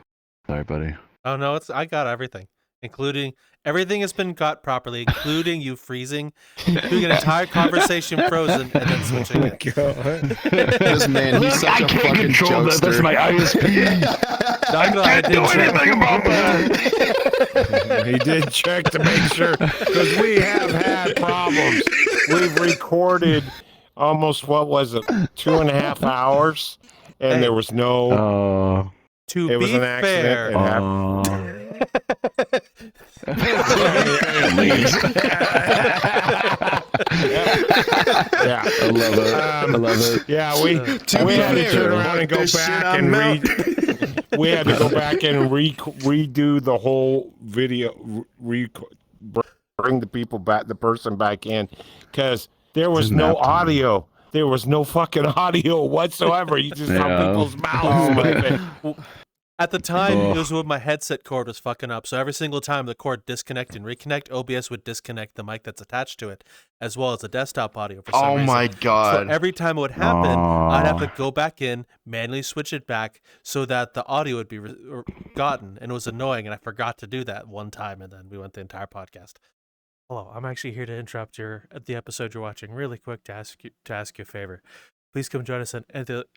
Sorry, buddy. Oh no, I got everything, including everything has been got properly, including you freezing, doing an entire conversation frozen, and then switching it. This man, he's such a fucking jokester. That's my ISP. I'm glad I didn't check. about that. He did check to make sure, because we have had problems. We've recorded almost, what was it, 2.5 hours, and there was no. To it was be an accident. fair, It happened. Yeah, I love it. I love it. Yeah, we had to turn around and go back and we had to go back and redo the whole video, bring the person back in, because there was no audio. There was no fucking audio whatsoever. You just saw people's mouths. At the time, it was when my headset cord was fucking up. So every single time the cord disconnect and reconnect, OBS would disconnect the mic that's attached to it, as well as the desktop audio for some reason. Oh my god. So every time it would happen, I'd have to go back in, manually switch it back so that the audio would be gotten. And it was annoying, and I forgot to do that one time, and then we went the entire podcast. Hello, I'm actually here to interrupt the episode you're watching really quick to ask you a favor. Please come join us at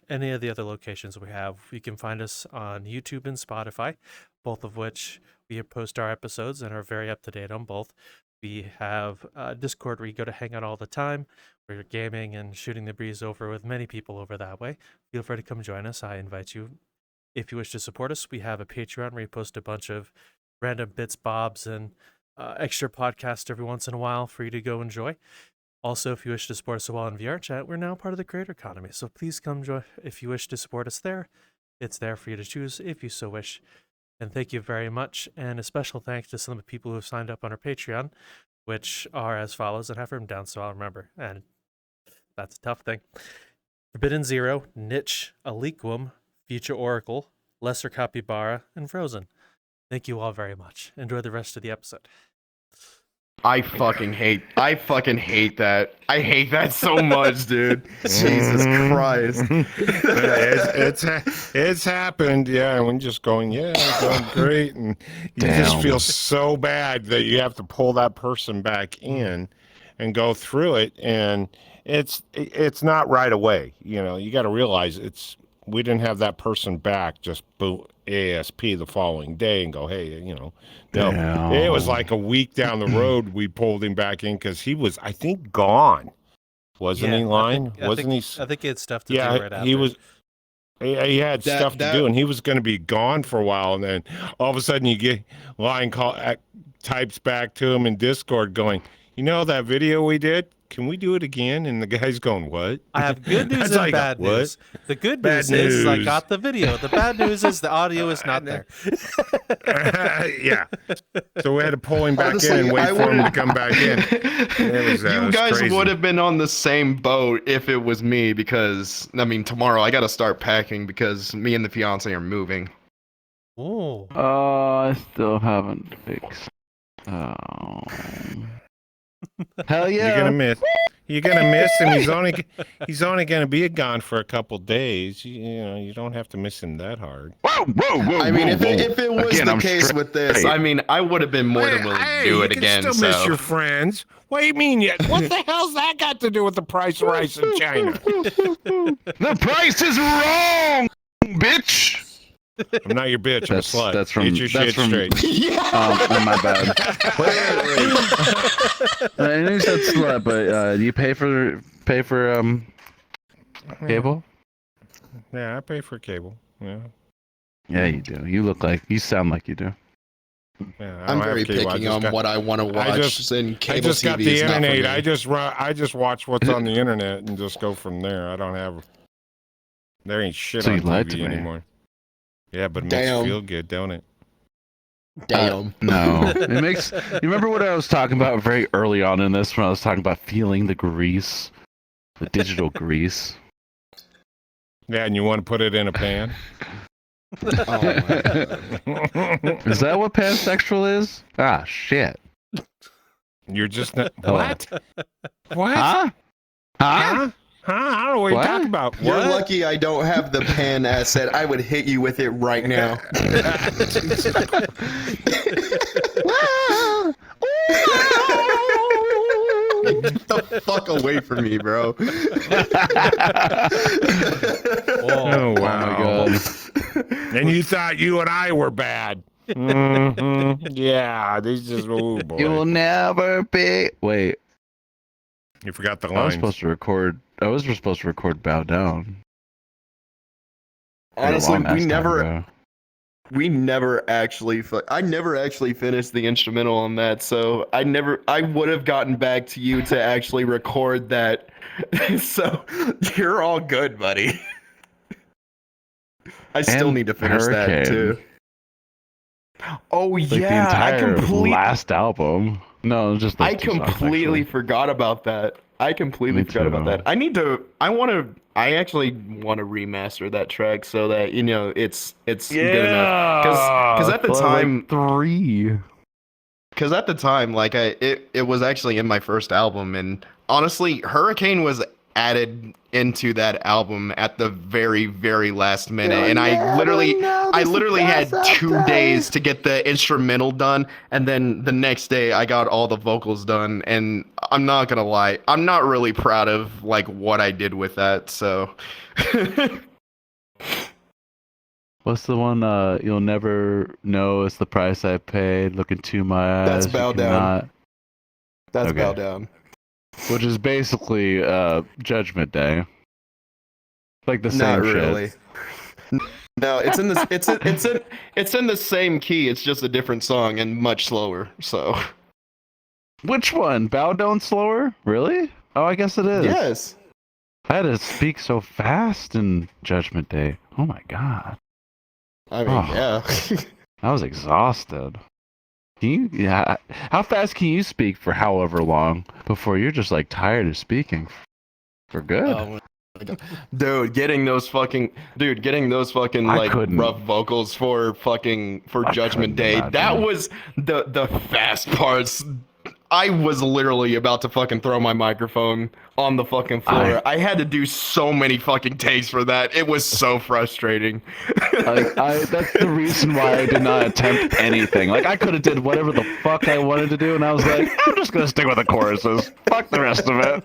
any of the other locations we have. You can find us on YouTube and Spotify, both of which we post our episodes and are very up to date on both. We have Discord where you go to hang out all the time, where you're gaming and shooting the breeze over with many people over that way. Feel free to come join us. I invite you. If you wish to support us, we have a Patreon where you post a bunch of random bits, bobs, and extra podcasts every once in a while for you to go enjoy. Also, if you wish to support us while in VRChat, we're now part of the creator economy. So please come join if you wish to support us there. It's there for you to choose if you so wish. And thank you very much. And a special thanks to some of the people who have signed up on our Patreon, which are as follows. And I have written down so I'll remember. And that's a tough thing. Forbidden Zero, Niche, Aliquum, Future Oracle, Lesser Capybara, and Frozen. Thank you all very much. Enjoy the rest of the episode. I fucking hate that. I hate that so much, dude. Jesus Christ. It's happened, yeah. And we're just going, it's going great, and you just feel so bad that you have to pull that person back in and go through it, and it's not right away. You got to realize we didn't have that person back just boom ASP the following day and go, hey, no. It was like a week down the road we pulled him back in because he was, I think, gone. Wasn't he, Line? I think he had stuff to do right after. He had That- stuff to that- do, and he was going to be gone for a while. And then all of a sudden, you get types back to him in Discord going, "You know that video we did? Can we do it again?" And the guy's going, "What?" I have good news That's and like, bad what? news. The good Bad news is I news. got the video. The bad news is the audio is not there. Yeah. So we had to pull him back Honestly, in and wait I for him to would've- come back in. It You was guys crazy. would have been on the same boat if it was me, because I mean tomorrow I gotta start packing because me and the fiance are moving. Oh, I still haven't fixed. Oh. Hell yeah. You're gonna miss him. He's only gonna be gone for a couple days. You know, you don't have to miss him that hard. Whoa. I mean, if it was Again, the I'm case straight. with this, I mean, I would have been more than willing to do it again. You can still miss So your friends. What do you mean? What the hell's that got to do with the price of rice in China? The price is wrong, bitch. I'm not your bitch. I'm a That's- slut. that's from- Get your that's shit from- straight. My bad. I knew you said slut, but do you pay for cable? Yeah, I pay for cable. Yeah. Yeah, you do. You sound like you do. Yeah, I I'm don't have very cable. I picky just on got- what I want to I watch, just- and I cable just got TV the is not for internet. me. I just watch what's on the internet and just go from there. I don't have. There ain't shit So on you lied to TV me. anymore. Yeah, but it makes Damn. you feel good, don't it? Damn. No, it makes. You remember what I was talking about very early on in this when I was talking about feeling the grease, the digital grease. Yeah, and you want to put it in a pan? Oh my God. Is that what pansexual is? Ah, shit. You're just not. Hello. What? What? Huh? Huh? Huh? I don't know what What? you're talking about. You're What? lucky I don't have the pan asset. I would hit you with it right now. Get the fuck away from me, bro. Oh, wow. Oh my god. And you thought you and I were bad. Mhm. Yeah, these just, oh boy. You will never be. Wait, You forgot the I was lines. supposed to record. I was supposed to record "Bow Down." Honestly, A long ass time ago. we never actually, I never actually finished the instrumental on that. So I would have gotten back to you to actually record that. So you're all good, buddy. I still And need to finish that Hurricane. too. Oh Like the yeah, entire last album. No, just those I two songs, completely actually. forgot about that. I completely Me forgot about too. that. I actually want to remaster that track so that it's good enough. Because at the Well, time, like 3. like it was actually in my first album, and honestly, Hurricane was added into that album at the very, very last minute, and I literally had 2 days to get the instrumental done, and then the next day I got all the vocals done, and I'm not gonna lie, I'm not really proud of like what I did with that, so What's the one? You'll never know it's the price I paid. Look into my eyes. That's you Bow Down. cannot- that's Okay. Bow Down. Which is basically Judgment Day. Like the same Not shit. really. No, it's in this. It's in the same key. It's just a different song and much slower. So Which one? Bow Down slower? Really? Oh, I guess it is. yes, I had to speak so fast in Judgment Day. Oh my god. I mean Oh. yeah. I was exhausted. Yeah. How fast can you speak for however long before you're just like tired of speaking for good? Oh my God. Getting those fucking I like couldn't. rough vocals for Judgment couldn't Day. imagine. That was the fast parts. I was literally about to fucking throw my microphone on the fucking floor. I had to do so many fucking takes for that. It was so frustrating. That's the reason why I did not attempt anything. Like I could have did whatever the fuck I wanted to do, and I was like, I'm just gonna stick with the choruses. Fuck the rest of it.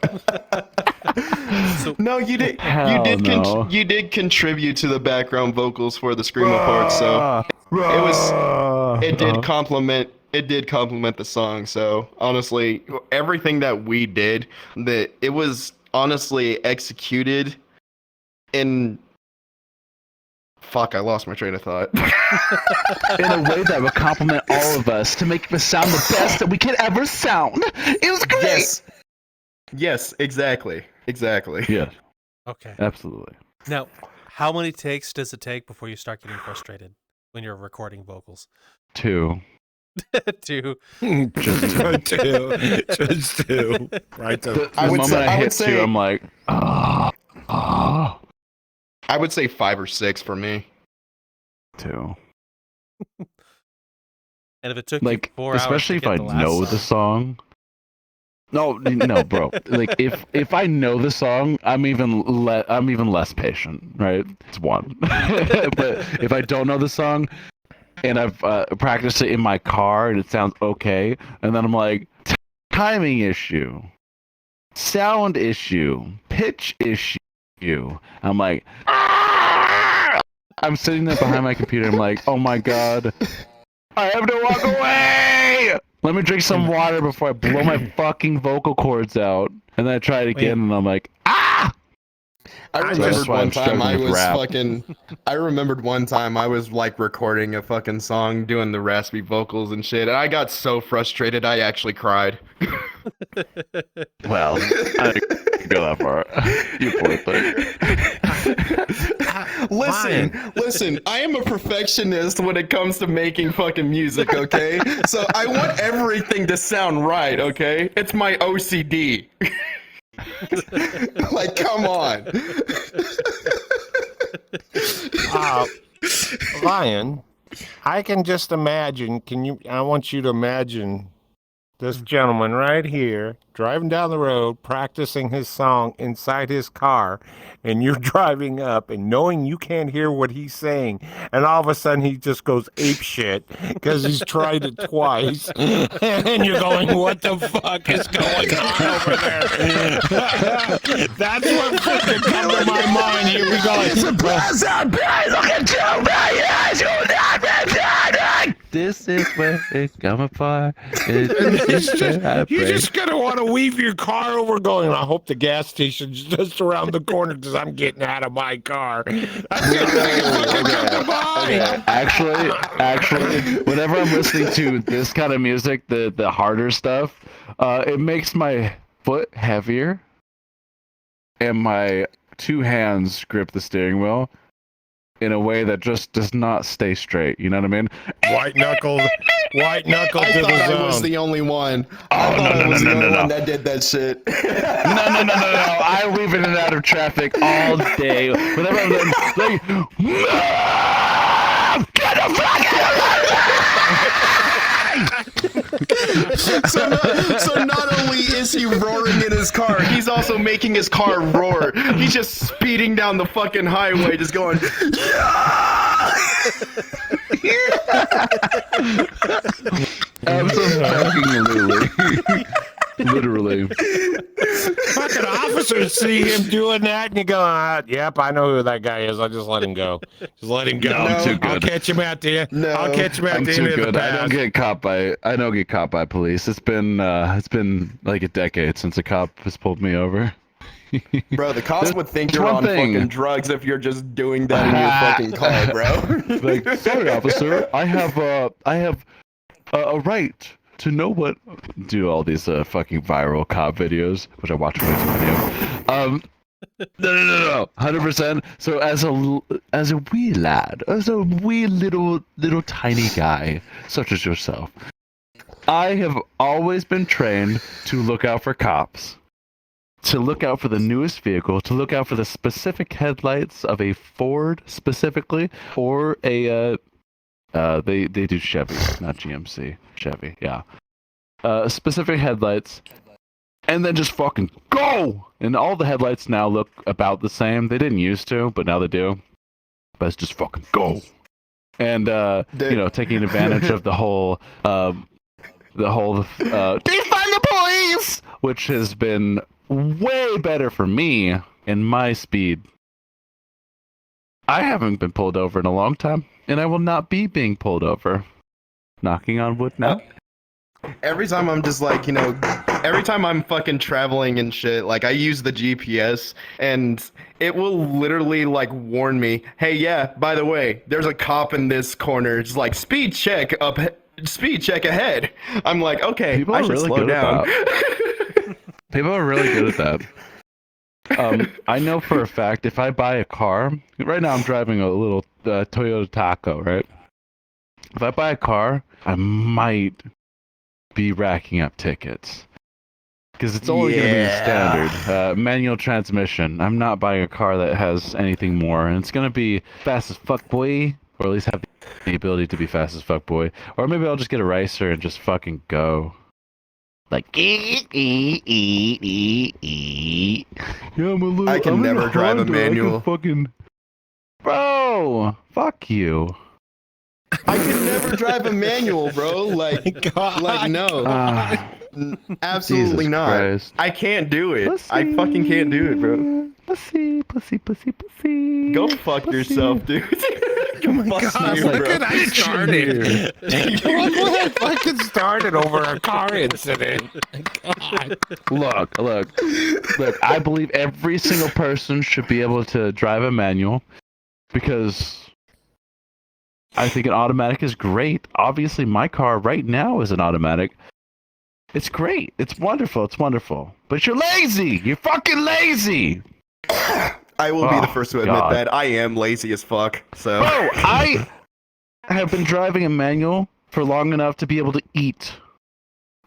No, you did. Hell no. You did contribute to the background vocals for the screamo part, so it did complement. It did complement the song. So honestly, everything that we did, it was honestly executed in Fuck, I lost my train of thought. In a way that would compliment all of us to make us sound the best that we could ever sound. It was great. Yes. Yes, exactly. Yeah, Okay. absolutely. Now, how many takes does it take before you start getting frustrated when you're recording vocals? 2. 2. Just two. Right. The I would moment say- I I would hit 2, say- I'm like, oh. I would say 5 or 6 for me. 2. And if it took Like, you 4 hours, especially to if get I the last know the song. No, bro. Like if I know the song, I'm even less patient, right? It's 1. But if I don't know the song and I've practiced it in my car and it sounds okay, and then I'm like, timing issue, sound issue, pitch issue. I'm like, ah! I'm sitting there behind my computer. I'm like, oh my god, I have to walk away. Let me drink some water before I blow my fucking vocal cords out. And then I try it again, and I'm like, ah! I that's remembered why I'm one time I struggling with was rap. I remembered one time I was like recording a fucking song, doing the raspy vocals and shit, and I got so frustrated I actually cried. Well, I didn't go that far. You poor thing. Listen, I am a perfectionist when it comes to making fucking music, okay? So I want everything to sound right, okay? It's my OCD. Like, come on. Lion, I can just imagine. I want you to imagine this gentleman right here driving down the road, practicing his song inside his car, and you're driving up and knowing you can't hear what he's saying, and all of a sudden he just goes ape shit because he's tried it twice, and you're going, what the fuck is going on over there? That's what fucking come to my mind. Here we go. This is where it come apart. You're just gonna want to weave your car over going, I hope the gas station's just around the corner because I'm getting out of my car. Actually, whenever I'm listening to this kind of music, the harder stuff, it makes my foot heavier and my 2 hands grip the steering wheel in a way that just does not stay straight. You know what I mean? White knuckle I to thought I the was zone. the only one. Oh, I thought I was the only no. one that did that shit. No. I weave in and out of traffic all day. Whenever I'm like, get the fuck out of So not only is he roaring in his car, he's also making his car roar. He's just speeding down the fucking highway, just going, Absolutely. Literally. Fucking officers see him doing that, and you go, yep, I know who that guy is. I'll just let him go. Just let him go. No, I'm too good. I'll catch him at the end. No, I'll catch him at I'm the too end of the good. I path. don't get caught by police. It's been like a decade since a cop has pulled me over. bro, the cops would think There's you're one on thing. fucking drugs if you're just doing that in your fucking car, bro. Like, sorry, officer, I have a right to know what. Do all these fucking viral cop videos, which I watch way too many of. No, 100%. So as a wee lad, as a wee little tiny guy, such as yourself, I have always been trained to look out for cops, to look out for the newest vehicle, to look out for the specific headlights of a Ford specifically, or a they do Chevy, not GMC, Chevy, yeah. Specific headlights, and then just fucking go! And all the headlights now look about the same. They didn't used to, but now they do. But it's just fucking go! And, taking advantage of the whole defund the police! Which has been way better for me and my speed. I haven't been pulled over in a long time, and I will not be being pulled over. Knocking on wood now. Every time I'm just like, every time I'm fucking traveling and shit, like I use the GPS and it will literally like warn me, hey, yeah, by the way, there's a cop in this corner. It's like speed check ahead. I'm like, okay, People I are should really slow good at down. People are really good at that. I know for a fact if I buy a car, right now I'm driving a little Toyota Taco, right? If I buy a car, I might be racking up tickets. Because it's only going to be the standard manual transmission. I'm not buying a car that has anything more, and it's going to be fast as fuck boy, or at least have the ability to be fast as fuck boy. Or maybe I'll just get a racer and just fucking go. Like, yeah, I can never drive a manual. Bro, fuck you. I could never drive a manual, bro. Like, no. Absolutely Jesus not. Christ. I can't do it. I fucking can't do it, bro. Pussy. Go fuck yourself, dude. Oh my God, look at I started. Look at fucking started over a car incident. God. Look. I believe every single person should be able to drive a manual because I think an automatic is great. Obviously, my car right now is an automatic. It's great. It's wonderful. But you're lazy. You're fucking lazy. I will be the first to admit God. that I am lazy as fuck. So. Bro, I have been driving a manual for long enough to be able to eat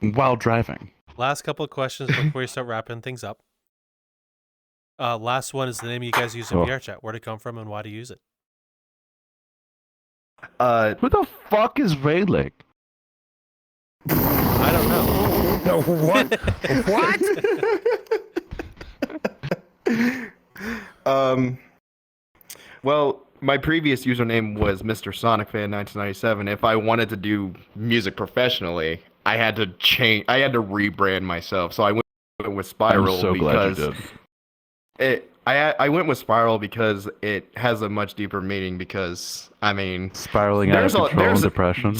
while driving. Last couple of questions before we start wrapping things up. Last one is the name you guys use in VRChat. Where'd it come from and why do you use it? Who the fuck is Raelik? I don't know. What? Well, my previous username was Mr. Sonic Fan 1997. If I wanted to do music professionally, I had to change. I had to rebrand myself. So I went with Spiral I'm so because glad you did. I went with Spiral because it has a much deeper meaning. Because I mean, Spiraling out of control and depression.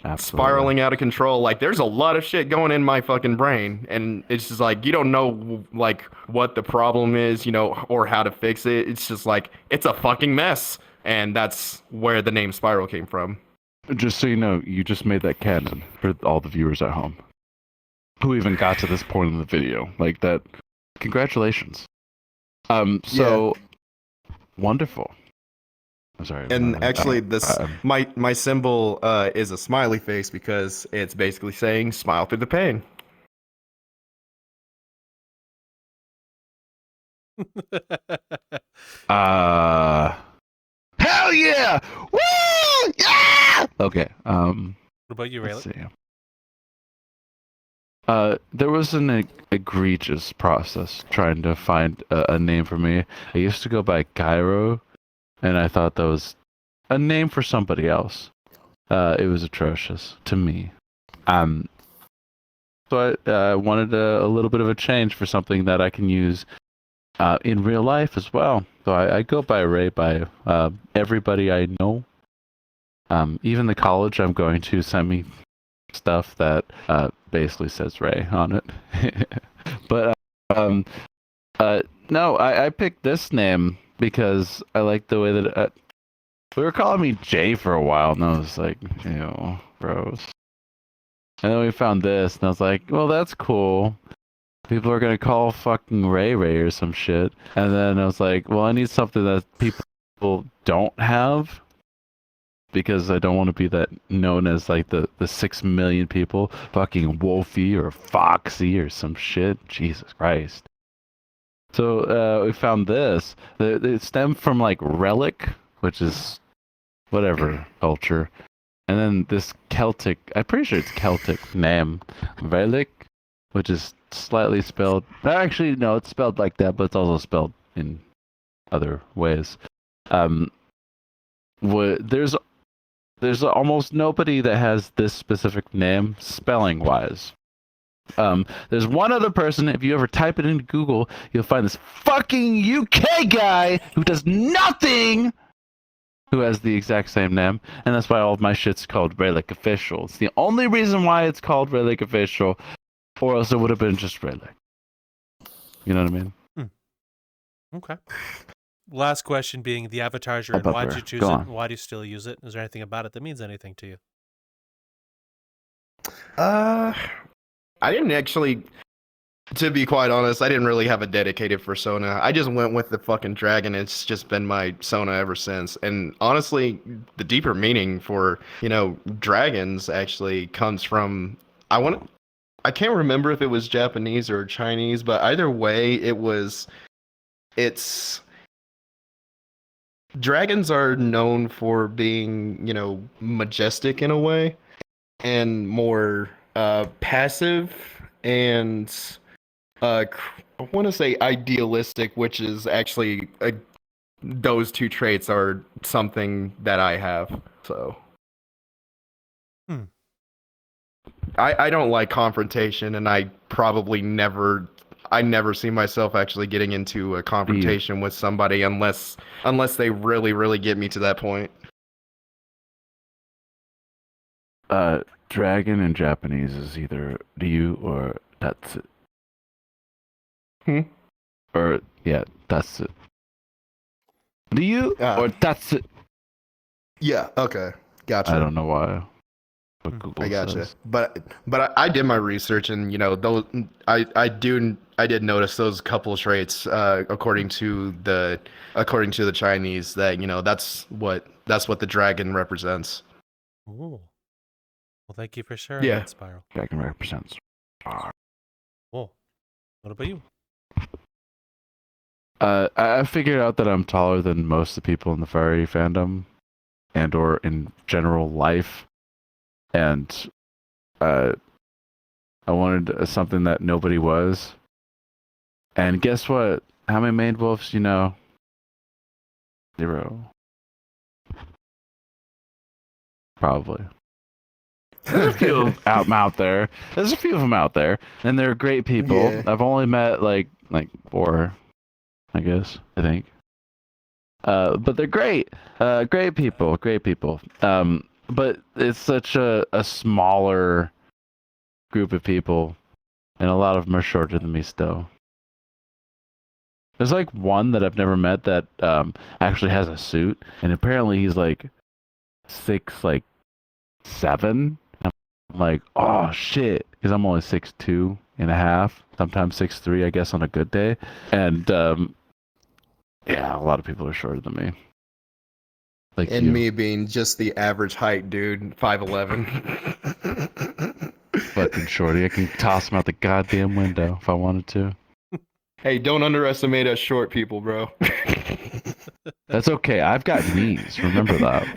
Absolutely. Spiraling out of control. Like there's a lot of shit going in my fucking brain, and it's just like you don't know like what the problem is, you know, or how to fix it. It's just like it's a fucking mess, and that's where the name Spiral came from. Just so you know, you just made that canon for all the viewers at home who even got to this point in the video. Like that. Congratulations. Wonderful. I'm sorry. And actually, my symbol is a smiley face because it's basically saying "smile through the pain." Hell yeah! Woo! Yeah! Okay. What about you, Let's Raelik? see. There was an egregious process trying to find a name for me. I used to go by Gyro, and I thought that was a name for somebody else. It was atrocious to me. So I wanted a little bit of a change for something that I can use in real life as well. So I go by Ray by everybody I know. Even the college I'm going to send me stuff that basically says Ray on it. But no, I picked this name because I like the way that we were calling me Jay for a while, and I was like, ew, gross. And then we found this, and I was like, well, that's cool. People are gonna call fucking Ray or some shit. And then I was like, well, I need something that people don't have, because I don't want to be that known as like the 6 million people, fucking Wolfie or Foxy or some shit. Jesus Christ. So we found this. It stemmed from like Raelik, which is whatever culture, and then this Celtic, I'm pretty sure it's Celtic name, Raelik, which is slightly spelled, actually no, it's spelled like that, but it's also spelled in other ways. There's almost nobody that has this specific name spelling wise. There's one other person, if you ever type it into Google, you'll find this fucking UK guy who does nothing, who has the exact same name, and that's why all of my shit's called Raelik Official. It's the only reason why it's called Raelik Official. or else it would have been just Raelik. You know what I mean? Okay. Last question being the avatars you're in. Above Why did her. you choose Go it? on. And why do you still use it? Is there anything about it that means anything to you? I didn't actually, to be quite honest, I didn't really have a dedicated persona. I just went with the fucking dragon. It's just been my persona ever since. And honestly, the deeper meaning for, dragons actually comes from, I can't remember if it was Japanese or Chinese, but either way, it's dragons are known for being, majestic in a way and more passive and I want to say idealistic, which is actually those two traits are something that I have. So I don't like confrontation, and I never see myself actually getting into a confrontation with somebody unless they really, really get me to that point. Dragon in Japanese is either Ryu or Tatsu. Or, yeah, Tatsu. Ryu or Tatsu. Yeah, okay. Gotcha. I don't know why. But Google I gotcha. says. But I did my research, and those I did notice those couple traits according to the Chinese that that's what the dragon represents. Ooh. Well, thank you for sharing Yeah. that, Spiral. Dragon represents. Cool. What about you? I figured out that I'm taller than most of the people in the furry fandom, and or in general life, and I wanted something that nobody was. And guess what? How many main wolves you know? 0. Probably. There's a few of them out there. There's a few of them out there, and they're great people. Yeah. I've only met like 4, I guess. I think. But they're great. Great people. Great people. But it's such a smaller group of people, and a lot of them are shorter than me still. There's like one that I've never met that actually has a suit, and apparently he's like 6'7". I'm like, oh shit, because I'm only 6'2.5", sometimes 6'3", I guess on a good day, and yeah, a lot of people are shorter than me. Like And you. me being just the average height dude, 5'11". Fucking shorty. I can toss him out the goddamn window if I wanted to. Hey, don't underestimate us short people, bro. That's okay. I've got knees. Remember that.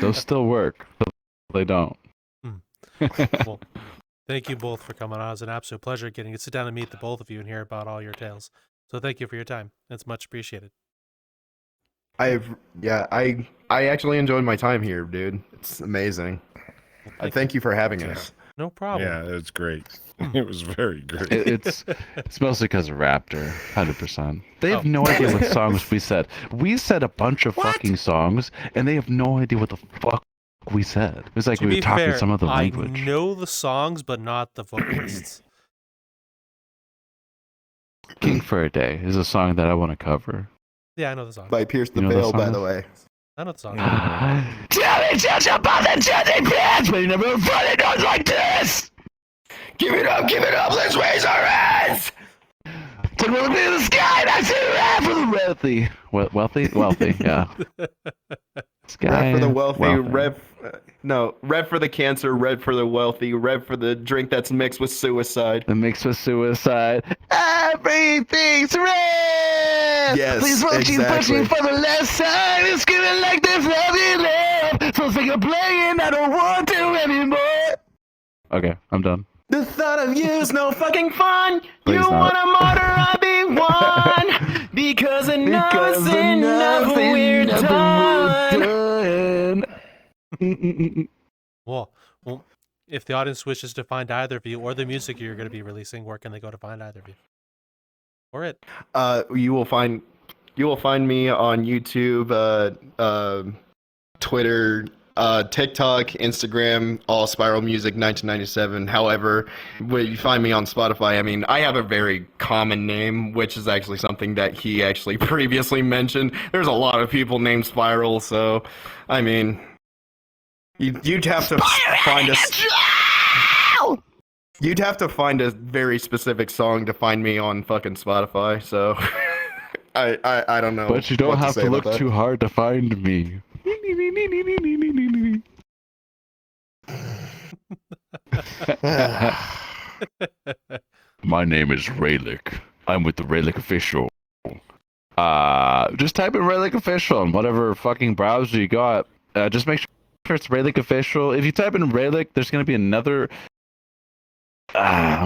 Those still work, but they don't. Well, thank you both for coming on. It was an absolute pleasure getting to sit down and meet the both of you and hear about all your tales. So thank you for your time. It's much appreciated. I actually enjoyed my time here, dude. It's amazing. Well, Thank you for having us. No problem. Yeah, it was great. It was very great. It's mostly because of Raptor, 100%. They have no idea what songs we said. We said a bunch of fucking songs, and they have no idea what the fuck we said. It was like To we be were talking fair, some other I language. know the songs, but not the vocalists. King for a Day is a song that I want to cover. Yeah, I know the song. By Pierce the You know Veil, that by song? the way. I know the song. Tell me just about the Jesse Pants, but you never funny notes like this! Give it up, let's raise our hands! To look in the sky, and I see red for the wealthy. Wealthy, yeah. Sky, Red for the wealthy, red for the cancer, red for the wealthy, red for the drink that's mixed with suicide. The mix with suicide. Everything's red! Yes, Please won't you push me exactly. for the left side? It's screaming like this heavy love. So sick of playing, I don't want to anymore. Okay, I'm done. The thought of you's no fucking fun. Please You not. want a martyr, I'll be one. Because enough's enough, we're done. Well, if the audience wishes to find either of you or the music you're going to be releasing, where can they go to find either of you? Or it? You will find me on YouTube, Twitter, TikTok, Instagram, all SpiralMusic 1997. However, when you find me on Spotify, I mean, I have a very common name, which is actually something that he actually previously mentioned. There's a lot of people named Spiral, so, I mean, you'd have to find us. You'd have to find a very specific song to find me on fucking Spotify, so I don't know. But you don't what have say to about look that. too hard to find me. My name is Raelik. I'm with the Raelik Official. Just type in Raelik Official on whatever fucking browser you got. Just make sure it's Raelik Official. If you type in Raelik, there's gonna be another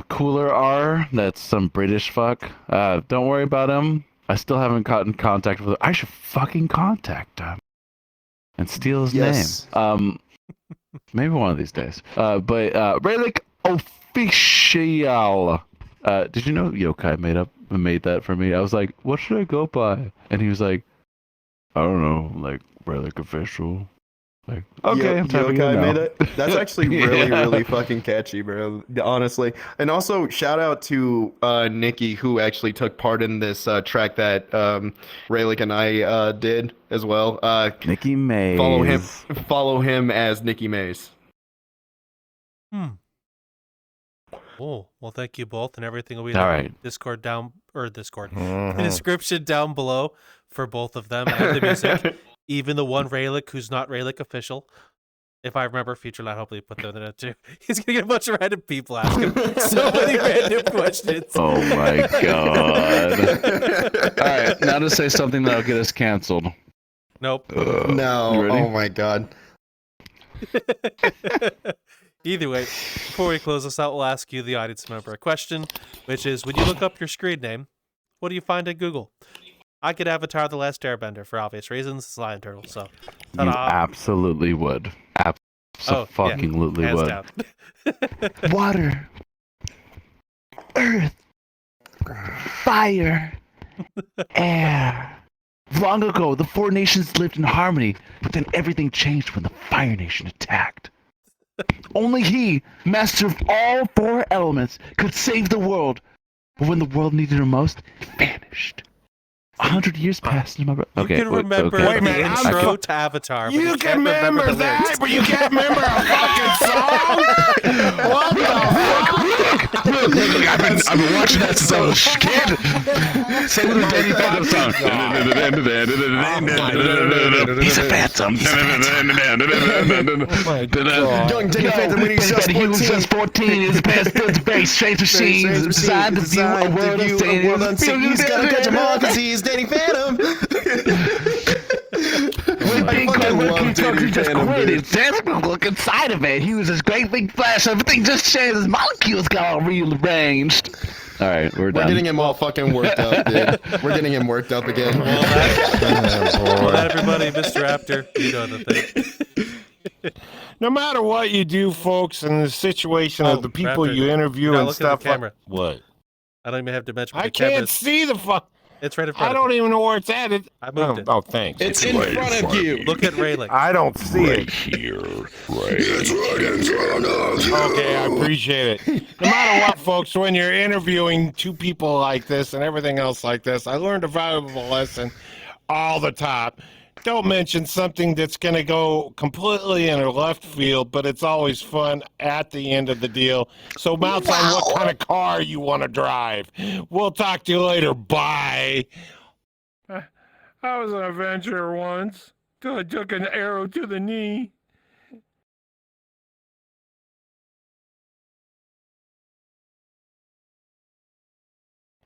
cooler R. That's some British fuck. Don't worry about him. I still haven't gotten contact with him. I should fucking contact him and steal his Yes. name. Maybe one of these days. But Raelik Official. Did you know Yokai made that for me? I was like, what should I go by? And he was like, I don't know, like Raelik Official. Like, okay, I'm typing it Yokai now. made it. That's actually really, Yeah. really fucking catchy, bro. Honestly. And also, shout out to Nikki, who actually took part in this track that Raelik and I did as well. Nikki Mays. Follow him as Nikki Mays. Oh, well, thank you both, and everything will be in All the right. Discord, the Mhm. description down below for both of them and the music. Even the one Raelik who's not Raelik Official. If I remember, FutureLad hopefully put that in it too. He's gonna get a bunch of random people asking so many random questions. Oh my god. Alright, now to say something that'll get us canceled. Nope. No. You ready? Oh my god. Either way, before we close this out, we'll ask you, the audience member, a question, which is, when you look up your screen name, what do you find in Google? I could Avatar The Last Airbender for obvious reasons. It's Lion Turtle, so. You Ta-da. absolutely would. Oh, Absolutely Hands would. down. Water, earth, fire, air. Long ago, the four nations lived in harmony, but then everything changed when the Fire Nation attacked. Only he, master of all four elements, could save the world. But when the world needed him most, he vanished. 100 years passed. And my You can remember Wait a the minute, I'm intro so- to Avatar, but You can can't remember the that, lyrics. but you can't remember a fucking song? What the fuck? I've been watching that since I was a kid. Same with the Danny Phantom song. He's a phantom. Young Danny Phantom when he was just 14. His past filled space, strange machines, designed to view a world unseen. He's gotta catch 'em all 'cause he's Danny Phantom. When King fucking Kong love King Danny just Phantom, quit, dude. his dance would look inside of it. He was this great big flash. Everything just changed. His molecules got all rearranged. All right, we're We're done. getting him all fucking worked up, dude. We're getting him worked up again. Well, that, everybody, Mr. Raptor, you know the thing. No matter what you do, folks, in the situation of the people Raptor, you interview now and look stuff at the camera. what? I don't even have to mention I the camera. can't see the fuck. It's right in front I of don't me. even know where it's at. I moved it. Oh, thanks. It's in front of you. Look at Raelik. I don't see it. Okay, I appreciate it. No matter what, folks, when you're interviewing two people like this and everything else like this, I learned a valuable lesson all the time. Don't mention something that's going to go completely in a left field, but it's always fun at the end of the deal. So mounts on what kind of car you want to drive. We'll talk to you later. Bye. I was an adventurer once till I took an arrow to the knee.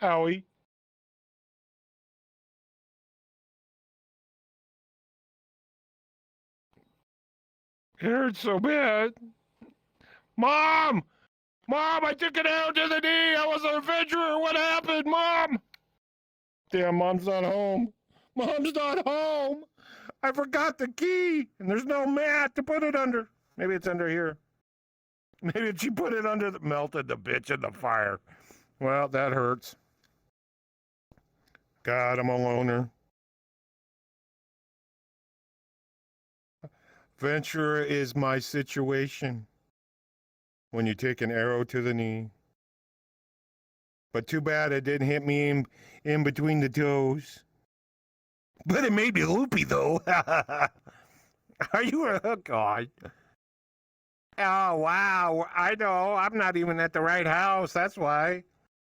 Howie. It hurts so bad. Mom! Mom, I took an arrow to the knee. I was an adventurer. What happened, Mom? Damn, Mom's not home. Mom's not home. I forgot the key, and there's no mat to put it under. Maybe it's under here. Maybe she put it under the melted the bitch in the fire. Well, that hurts. God, I'm a loner. Ventura is my situation. When you take an arrow to the knee. But too bad it didn't hit me in between the toes. But it made me loopy, though. Are you a god? Oh, wow. I know. I'm not even at the right house. That's why.